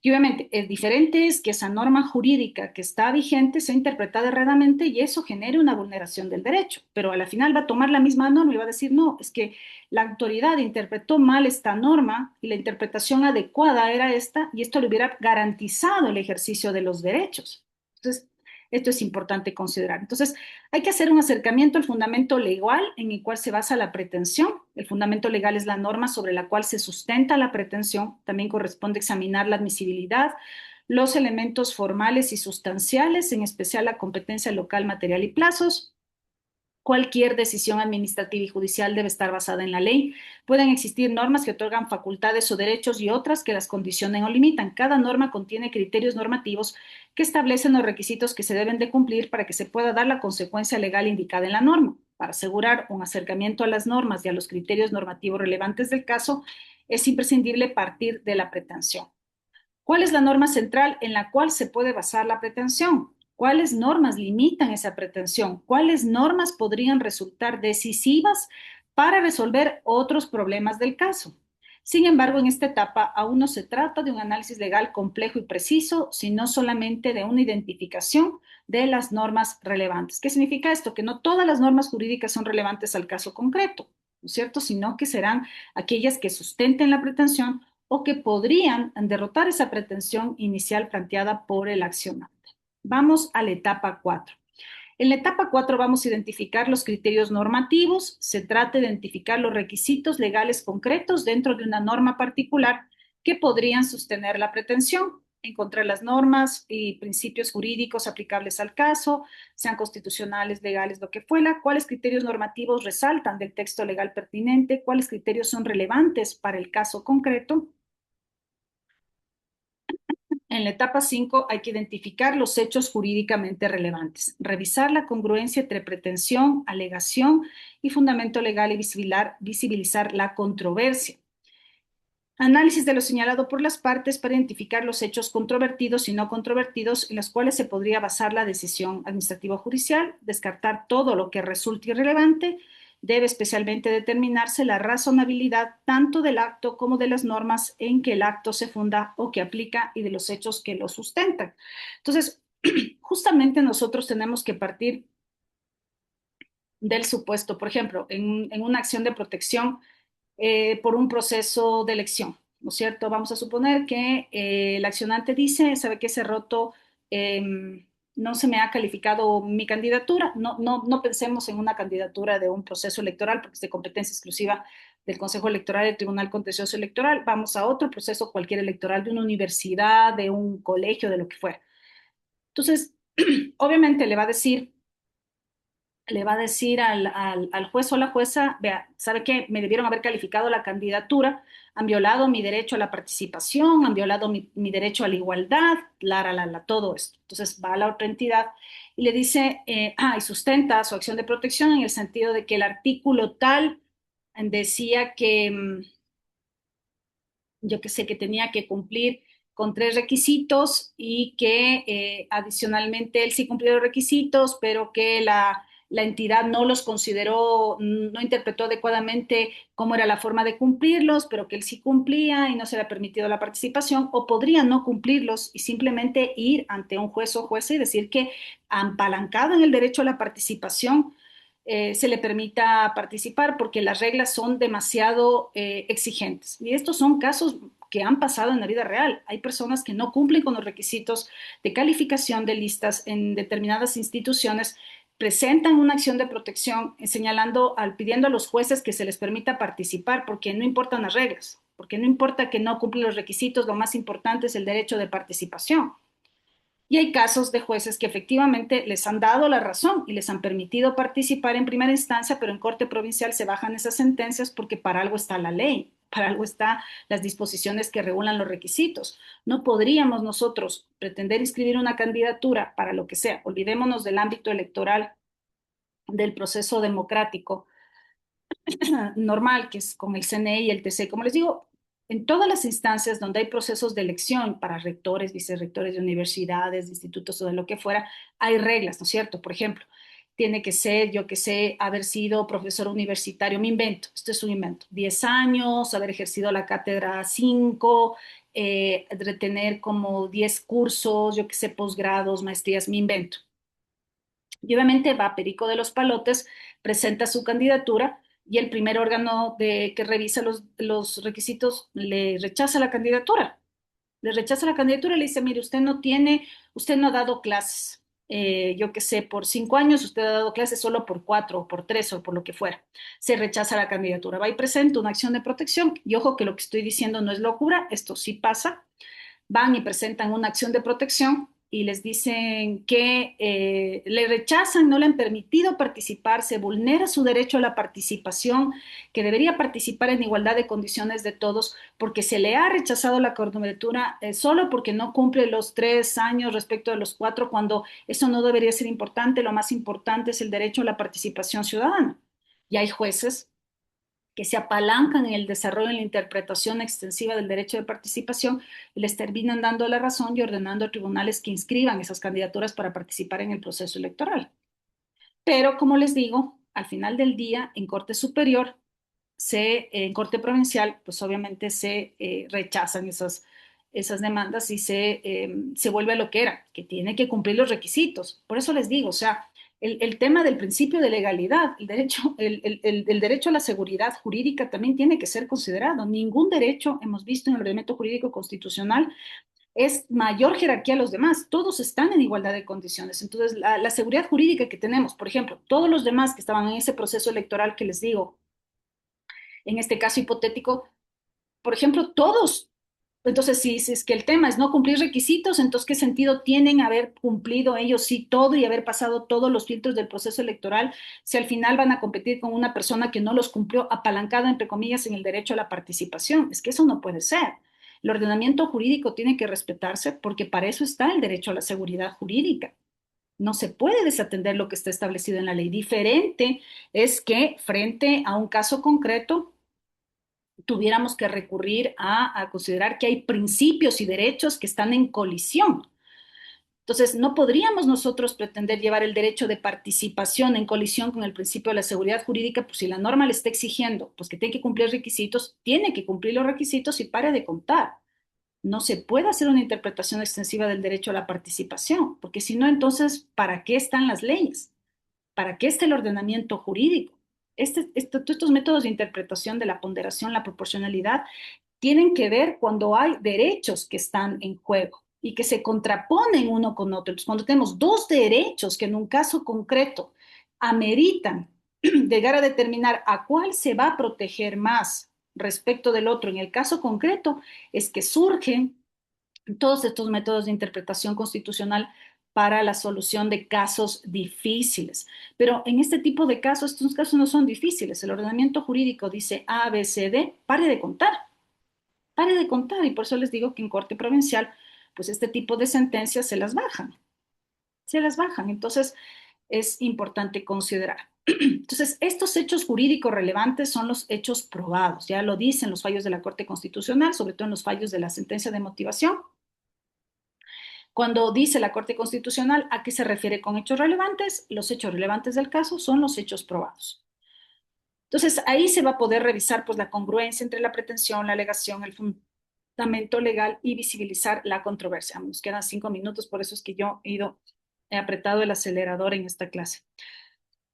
Y obviamente, es diferente es que esa norma jurídica que está vigente sea interpretada erradamente y eso genere una vulneración del derecho. Pero a la final va a tomar la misma norma y va a decir, no, es que la autoridad interpretó mal esta norma y la interpretación adecuada era esta y esto le hubiera garantizado el ejercicio de los derechos. Entonces, esto es importante considerar. Entonces, hay que hacer un acercamiento al fundamento legal en el cual se basa la pretensión. El fundamento legal es la norma sobre la cual se sustenta la pretensión. También corresponde examinar la admisibilidad, los elementos formales y sustanciales, en especial la competencia local, material y plazos. Cualquier decisión administrativa y judicial debe estar basada en la ley. Pueden existir normas que otorgan facultades o derechos y otras que las condicionen o limitan. Cada norma contiene criterios normativos que establecen los requisitos que se deben de cumplir para que se pueda dar la consecuencia legal indicada en la norma. Para asegurar un acercamiento a las normas y a los criterios normativos relevantes del caso, es imprescindible partir de la pretensión. ¿Cuál es la norma central en la cual se puede basar la pretensión? ¿Cuáles normas limitan esa pretensión? ¿Cuáles normas podrían resultar decisivas para resolver otros problemas del caso? Sin embargo, en esta etapa aún no se trata de un análisis legal complejo y preciso, sino solamente de una identificación de las normas relevantes. ¿Qué significa esto? Que no todas las normas jurídicas son relevantes al caso concreto, ¿no es cierto? Sino que serán aquellas que sustenten la pretensión o que podrían derrotar esa pretensión inicial planteada por el accionante. Vamos a la etapa 4. En la etapa 4 vamos a identificar los criterios normativos. Se trata de identificar los requisitos legales concretos dentro de una norma particular que podrían sostener la pretensión. Encontrar las normas y principios jurídicos aplicables al caso, sean constitucionales, legales, lo que fuera, cuáles criterios normativos resaltan del texto legal pertinente, cuáles criterios son relevantes para el caso concreto. En la etapa 5 hay que identificar los hechos jurídicamente relevantes, revisar la congruencia entre pretensión, alegación y fundamento legal y visibilizar la controversia. Análisis de lo señalado por las partes para identificar los hechos controvertidos y no controvertidos en los cuales se podría basar la decisión administrativa o judicial, descartar todo lo que resulte irrelevante. Debe especialmente determinarse la razonabilidad tanto del acto como de las normas en que el acto se funda o que aplica y de los hechos que lo sustentan. Entonces, justamente nosotros tenemos que partir del supuesto, por ejemplo, en una acción de protección por un proceso de elección, ¿no es cierto? Vamos a suponer que el accionante dice, sabe que ese roto no se me ha calificado mi candidatura, no pensemos en una candidatura de un proceso electoral porque es de competencia exclusiva del Consejo Electoral y del Tribunal Contencioso Electoral, vamos a otro proceso cualquier electoral de una universidad, de un colegio, de lo que fuera. Entonces, obviamente le va a decir al juez o la jueza, vea, ¿sabe qué? Me debieron haber calificado la candidatura, han violado mi derecho a la participación, han violado mi derecho a la igualdad, todo esto. Entonces va a la otra entidad y le dice, y sustenta su acción de protección en el sentido de que el artículo tal decía que, yo que sé, que tenía que cumplir con 3 requisitos y que adicionalmente él sí cumplió los requisitos, pero que la entidad no los consideró, no interpretó adecuadamente cómo era la forma de cumplirlos, pero que él sí cumplía y no se le ha permitido la participación, o podría no cumplirlos y simplemente ir ante un juez o jueza y decir que apalancado en el derecho a la participación, se le permita participar porque las reglas son demasiado exigentes. Y estos son casos que han pasado en la vida real. Hay personas que no cumplen con los requisitos de calificación de listas en determinadas instituciones, presentan una acción de protección pidiendo a los jueces que se les permita participar porque no importan las reglas, porque no importa que no cumplen los requisitos, lo más importante es el derecho de participación. Y hay casos de jueces que efectivamente les han dado la razón y les han permitido participar en primera instancia, pero en corte provincial se bajan esas sentencias porque para algo está la ley, para algo están las disposiciones que regulan los requisitos. No podríamos nosotros pretender inscribir una candidatura para lo que sea. Olvidémonos del ámbito electoral, del proceso democrático normal, que es con el CNE y el TC. Como les digo, en todas las instancias donde hay procesos de elección para rectores, vicerrectores de universidades, de institutos o de lo que fuera, hay reglas, ¿no es cierto? Por ejemplo, tiene que ser, yo que sé, haber sido profesor universitario, me invento, esto es un invento, 10 años, haber ejercido la cátedra 5, tener como 10 cursos, yo que sé, posgrados, maestrías, me invento. Y obviamente va Perico de los Palotes, presenta su candidatura y el primer órgano que revisa los requisitos le rechaza la candidatura. Le rechaza la candidatura y le dice, mire, usted no ha dado clases. Yo qué sé, por 5 años usted ha dado clases solo por 4 o por 3 o por lo que fuera. Se rechaza la candidatura. Va y presenta una acción de protección. Y ojo que lo que estoy diciendo no es locura, esto sí pasa. Van y presentan una acción de protección y les dicen que le rechazan, no le han permitido participar, se vulnera su derecho a la participación, que debería participar en igualdad de condiciones de todos, porque se le ha rechazado la cobertura solo porque no cumple los 3 años respecto de los 4, cuando eso no debería ser importante. Lo más importante es el derecho a la participación ciudadana. Y hay jueces que se apalancan en el desarrollo y la interpretación extensiva del derecho de participación y les terminan dando la razón y ordenando a tribunales que inscriban esas candidaturas para participar en el proceso electoral. Pero, como les digo, al final del día, en Corte Superior, en Corte Provincial, pues obviamente se rechazan esas demandas y se vuelve a lo que era, que tiene que cumplir los requisitos. Por eso les digo, o sea, el tema del principio de legalidad, el derecho a la seguridad jurídica también tiene que ser considerado. Ningún derecho, hemos visto en el ordenamiento jurídico constitucional, es mayor jerarquía a los demás. Todos están en igualdad de condiciones. Entonces, la seguridad jurídica que tenemos, por ejemplo, todos los demás que estaban en ese proceso electoral que les digo, en este caso hipotético, por ejemplo, todos. Entonces, si es que el tema es no cumplir requisitos, entonces, ¿qué sentido tienen haber cumplido ellos sí todo y haber pasado todos los filtros del proceso electoral si al final van a competir con una persona que no los cumplió, apalancada, entre comillas, en el derecho a la participación? Es que eso no puede ser. El ordenamiento jurídico tiene que respetarse porque para eso está el derecho a la seguridad jurídica. No se puede desatender lo que está establecido en la ley. Diferente es que frente a un caso concreto tuviéramos que recurrir a considerar que hay principios y derechos que están en colisión. Entonces, no podríamos nosotros pretender llevar el derecho de participación en colisión con el principio de la seguridad jurídica, pues si la norma le está exigiendo, pues que tiene que cumplir requisitos, tiene que cumplir los requisitos y pare de contar. No se puede hacer una interpretación extensiva del derecho a la participación, porque si no, entonces, ¿para qué están las leyes? ¿Para qué está el ordenamiento jurídico? Todos estos métodos de interpretación de la ponderación, la proporcionalidad, tienen que ver cuando hay derechos que están en juego y que se contraponen uno con otro. Entonces, cuando tenemos dos derechos que en un caso concreto ameritan llegar a determinar a cuál se va a proteger más respecto del otro, en el caso concreto, es que surgen todos estos métodos de interpretación constitucional para la solución de casos difíciles. Pero en este tipo de casos, estos casos no son difíciles. El ordenamiento jurídico dice A, B, C, D, pare de contar. Y por eso les digo que en Corte Provincial, pues este tipo de sentencias se las bajan. Entonces, es importante considerar. Entonces, estos hechos jurídicos relevantes son los hechos probados. Ya lo dicen los fallos de la Corte Constitucional, sobre todo en los fallos de la sentencia de motivación. Cuando dice la Corte Constitucional a qué se refiere con hechos relevantes, los hechos relevantes del caso son los hechos probados. Entonces, ahí se va a poder revisar pues la congruencia entre la pretensión, la alegación, el fundamento legal y visibilizar la controversia. Nos quedan 5 minutos, por eso es que he apretado el acelerador en esta clase.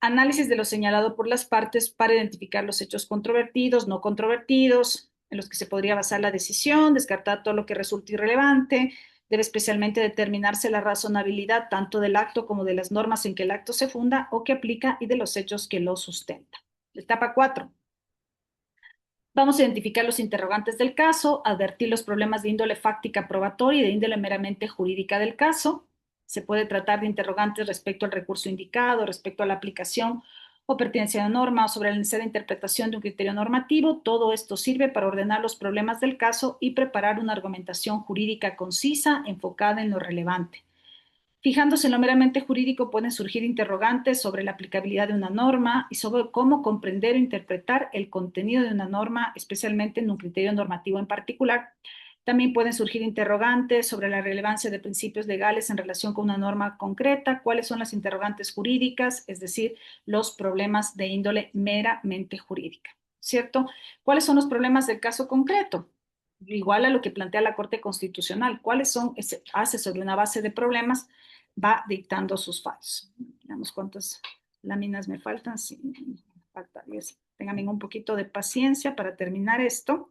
Análisis de lo señalado por las partes para identificar los hechos controvertidos, no controvertidos, en los que se podría basar la decisión, descartar todo lo que resulte irrelevante. Debe especialmente determinarse la razonabilidad tanto del acto como de las normas en que el acto se funda o que aplica y de los hechos que lo sustentan. Etapa 4. Vamos a identificar los interrogantes del caso, advertir los problemas de índole fáctica probatoria y de índole meramente jurídica del caso. Se puede tratar de interrogantes respecto al recurso indicado, respecto a la aplicación o pertinencia de norma o sobre la necesidad de interpretación de un criterio normativo. Todo esto sirve para ordenar los problemas del caso y preparar una argumentación jurídica concisa, enfocada en lo relevante. Fijándose en lo meramente jurídico, pueden surgir interrogantes sobre la aplicabilidad de una norma y sobre cómo comprender o interpretar el contenido de una norma, especialmente en un criterio normativo en particular. También pueden surgir interrogantes sobre la relevancia de principios legales en relación con una norma concreta, cuáles son las interrogantes jurídicas, es decir, los problemas de índole meramente jurídica, ¿cierto? ¿Cuáles son los problemas del caso concreto? Igual a lo que plantea la Corte Constitucional, ¿cuáles son? Hace sobre una base de problemas, va dictando sus fallos. Veamos cuántas láminas me faltan. Sí, falta 10. Ténganme un poquito de paciencia para terminar esto.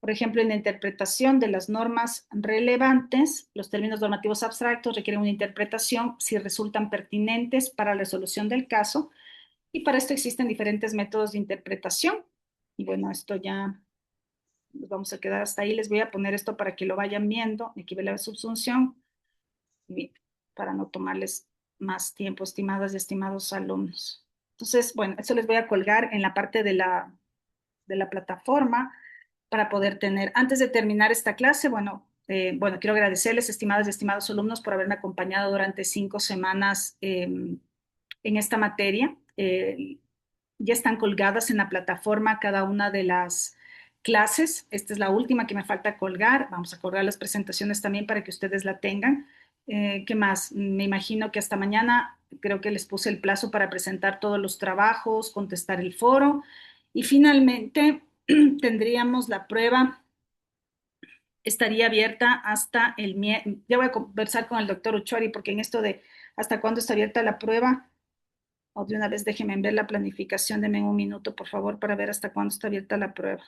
Por ejemplo, en la interpretación de las normas relevantes, los términos normativos abstractos requieren una interpretación si resultan pertinentes para la resolución del caso, y para esto existen diferentes métodos de interpretación. Y bueno, esto ya nos vamos a quedar hasta ahí. Les voy a poner esto para que lo vayan viendo. Aquí ve la subsunción, y para no tomarles más tiempo, estimadas y estimados alumnos. Entonces, bueno, eso les voy a colgar en la parte de la plataforma para poder tener, antes de terminar esta clase, bueno, quiero agradecerles, estimadas y estimados alumnos, por haberme acompañado durante 5 semanas en esta materia. Ya están colgadas en la plataforma cada una de las clases. Esta es la última que me falta colgar. Vamos a colgar las presentaciones también para que ustedes la tengan. ¿Qué más? Me imagino que hasta mañana creo que les puse el plazo para presentar todos los trabajos, contestar el foro y finalmente tendríamos la prueba, estaría abierta hasta el miércoles. Ya voy a conversar con el doctor Uchuari porque en esto de hasta cuándo está abierta la prueba, o de una vez déjenme ver la planificación, denme un minuto por favor para ver hasta cuándo está abierta la prueba.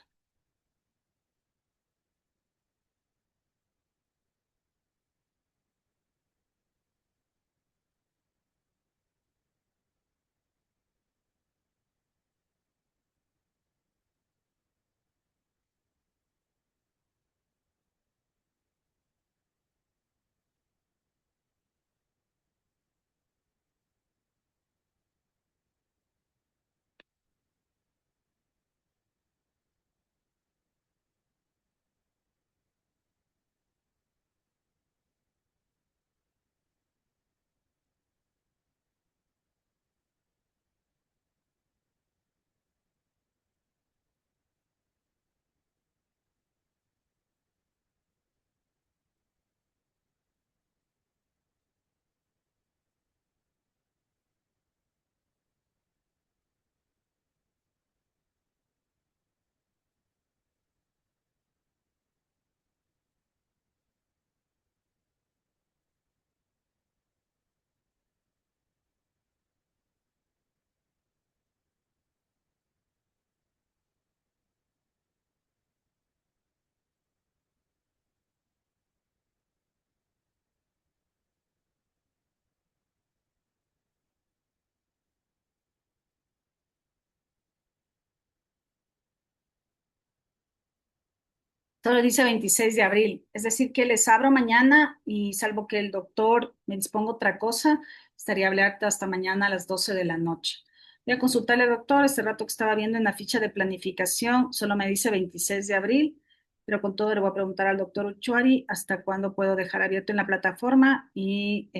Solo dice 26 de abril, es decir, que les abro mañana y salvo que el doctor me disponga otra cosa, estaría abierta hasta mañana a las 12 de la noche. Voy a consultarle al doctor, este rato que estaba viendo en la ficha de planificación, solo me dice 26 de abril, pero con todo le voy a preguntar al doctor Uchuari hasta cuándo puedo dejar abierto en la plataforma y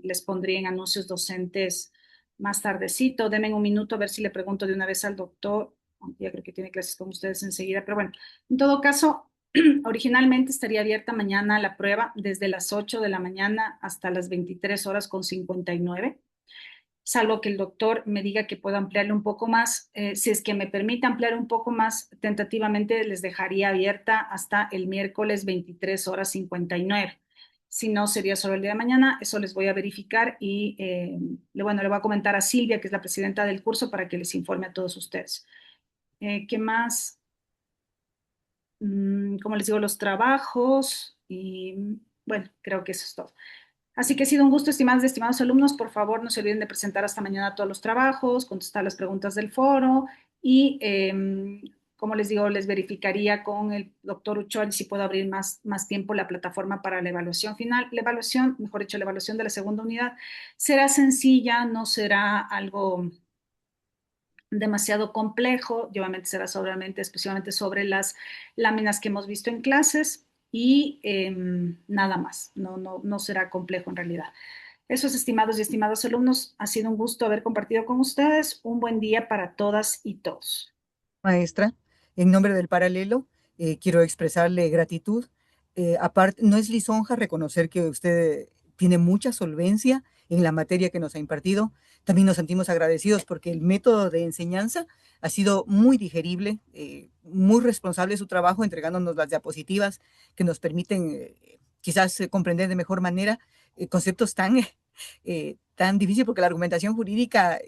les pondría en anuncios docentes más tardecito. Denme un minuto a ver si le pregunto de una vez al doctor, aunque ya creo que tiene clases con ustedes enseguida, pero bueno, en todo caso. Originalmente estaría abierta mañana la prueba desde las 8 de la mañana hasta las 23 horas con 59, salvo que el doctor me diga que puedo ampliarle un poco más. Si es que me permite ampliar un poco más, tentativamente les dejaría abierta hasta el miércoles 23 horas 59. Si no, sería solo el día de mañana. Eso les voy a verificar y bueno, le voy a comentar a Silvia, que es la presidenta del curso, para que les informe a todos ustedes. ¿Qué más? Como les digo, los trabajos y bueno, creo que eso es todo. Así que ha sido un gusto, estimados y estimados alumnos. Por favor, no se olviden de presentar hasta mañana todos los trabajos, contestar las preguntas del foro y, como les digo, les verificaría con el doctor Uchoa si puedo abrir más tiempo la plataforma para la evaluación final. La evaluación, mejor dicho, la evaluación de la segunda unidad será sencilla, no será algo demasiado complejo, y obviamente será solamente, especialmente sobre las láminas que hemos visto en clases y nada más, no será complejo en realidad. Eso es, estimados y estimados alumnos, ha sido un gusto haber compartido con ustedes. Un buen día para todas y todos. Maestra, en nombre del paralelo, quiero expresarle gratitud. Aparte, no es lisonja reconocer que usted tiene mucha solvencia en la materia que nos ha impartido. También nos sentimos agradecidos porque el método de enseñanza ha sido muy digerible, muy responsable su trabajo, entregándonos las diapositivas que nos permiten quizás comprender de mejor manera conceptos tan difíciles, porque la argumentación jurídica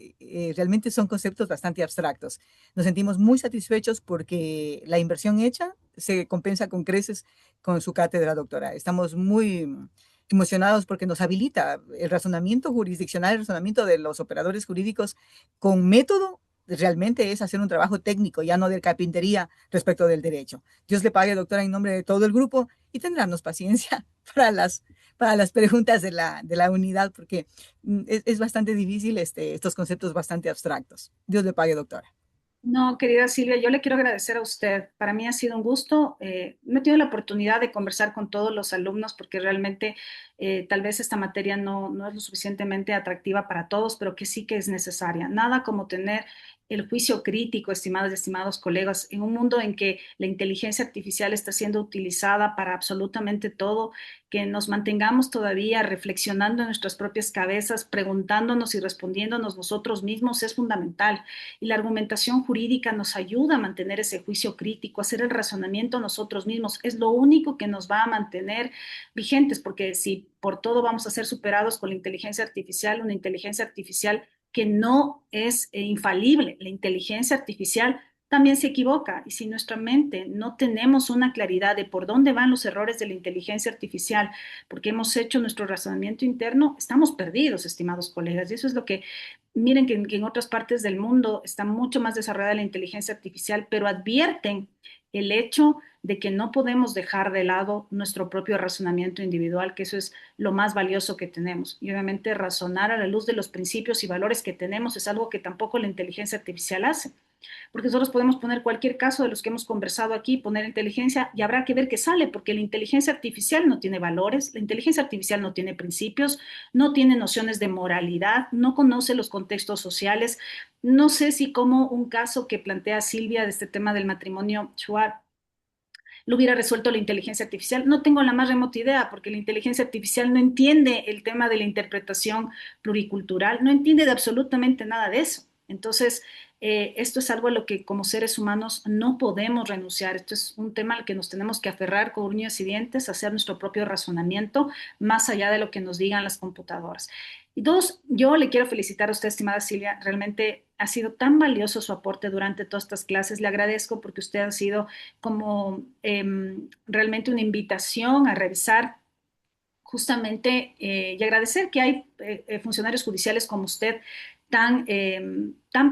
realmente son conceptos bastante abstractos. Nos sentimos muy satisfechos porque la inversión hecha se compensa con creces con su cátedra, doctora. Estamos muy emocionados porque nos habilita el razonamiento jurisdiccional, el razonamiento de los operadores jurídicos con método realmente es hacer un trabajo técnico, ya no de carpintería respecto del derecho. Dios le pague, doctora, en nombre de todo el grupo y tendrnos paciencia para las preguntas de la unidad, porque es bastante difícil estos conceptos bastante abstractos. Dios le pague, doctora. No, querida Silvia, yo le quiero agradecer a usted. Para mí ha sido un gusto. No he tenido la oportunidad de conversar con todos los alumnos porque realmente tal vez esta materia no es lo suficientemente atractiva para todos, pero que sí que es necesaria. Nada como tener el juicio crítico, estimados y estimados colegas, en un mundo en que la inteligencia artificial está siendo utilizada para absolutamente todo, que nos mantengamos todavía reflexionando en nuestras propias cabezas, preguntándonos y respondiéndonos nosotros mismos es fundamental. Y la argumentación jurídica nos ayuda a mantener ese juicio crítico, a hacer el razonamiento nosotros mismos. Es lo único que nos va a mantener vigentes, porque si por todo vamos a ser superados con la inteligencia artificial, una inteligencia artificial que no es infalible, la inteligencia artificial también se equivoca y si nuestra mente no tenemos una claridad de por dónde van los errores de la inteligencia artificial, porque hemos hecho nuestro razonamiento interno, estamos perdidos, estimados colegas, y eso es lo que miren que en otras partes del mundo está mucho más desarrollada la inteligencia artificial, pero advierten el hecho de que no podemos dejar de lado nuestro propio razonamiento individual, que eso es lo más valioso que tenemos. Y obviamente razonar a la luz de los principios y valores que tenemos es algo que tampoco la inteligencia artificial hace, porque nosotros podemos poner cualquier caso de los que hemos conversado aquí, poner inteligencia y habrá que ver qué sale, porque la inteligencia artificial no tiene valores, la inteligencia artificial no tiene principios, no tiene nociones de moralidad, no conoce los contextos sociales. No sé si como un caso que plantea Silvia de este tema del matrimonio Shuar lo hubiera resuelto la inteligencia artificial. No tengo la más remota idea, porque la inteligencia artificial no entiende el tema de la interpretación pluricultural, no entiende de absolutamente nada de eso. Entonces, esto es algo a lo que como seres humanos no podemos renunciar. Esto es un tema al que nos tenemos que aferrar con uñas y dientes, hacer nuestro propio razonamiento, más allá de lo que nos digan las computadoras. Y dos, yo le quiero felicitar a usted, estimada Silvia, realmente ha sido tan valioso su aporte durante todas estas clases. Le agradezco porque usted ha sido como realmente una invitación a revisar justamente y agradecer que hay funcionarios judiciales como usted tan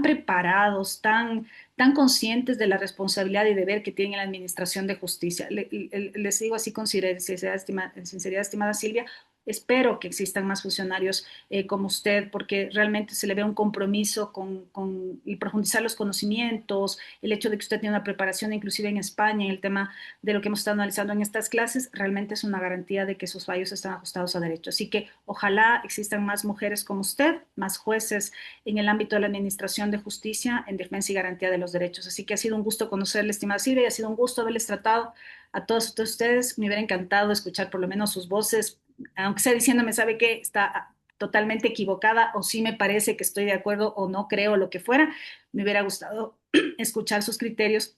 preparados, tan conscientes de la responsabilidad y deber que tiene la Administración de Justicia. Les digo así con sinceridad, estimada Silvia, espero que existan más funcionarios como usted, porque realmente se le ve un compromiso con y profundizar los conocimientos, el hecho de que usted tiene una preparación inclusive en España, en el tema de lo que hemos estado analizando en estas clases, realmente es una garantía de que esos fallos están ajustados a derecho. Así que ojalá existan más mujeres como usted, más jueces en el ámbito de la administración de justicia en defensa y garantía de los derechos. Así que ha sido un gusto conocerle, estimada Silvia, y ha sido un gusto haberles tratado a todos ustedes. Me hubiera encantado escuchar por lo menos sus voces, aunque sea diciéndome, ¿sabe qué? Está totalmente equivocada o sí me parece que estoy de acuerdo o no creo lo que fuera. Me hubiera gustado escuchar sus criterios.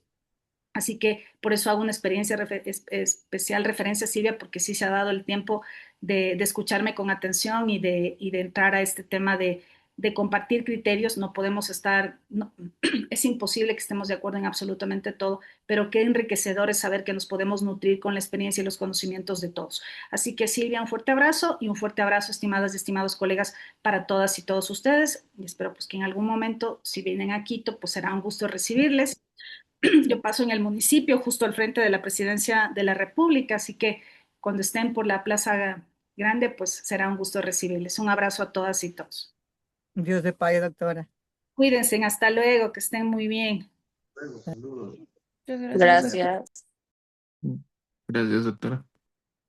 Así que por eso hago una especial referencia a Silvia, porque sí se ha dado el tiempo de escucharme con atención y de entrar a este tema de compartir criterios. No podemos estar, no, es imposible que estemos de acuerdo en absolutamente todo, pero qué enriquecedor es saber que nos podemos nutrir con la experiencia y los conocimientos de todos. Así que Silvia, un fuerte abrazo y un fuerte abrazo, estimadas y estimados colegas, para todas y todos ustedes. Y espero pues que en algún momento, si vienen a Quito, pues será un gusto recibirles. Yo paso en el municipio, justo al frente de la Presidencia de la República, así que cuando estén por la Plaza Grande, pues será un gusto recibirles. Un abrazo a todas y todos. Dios le pague, doctora. Cuídense, hasta luego, que estén muy bien. Muchas gracias. Gracias, doctora.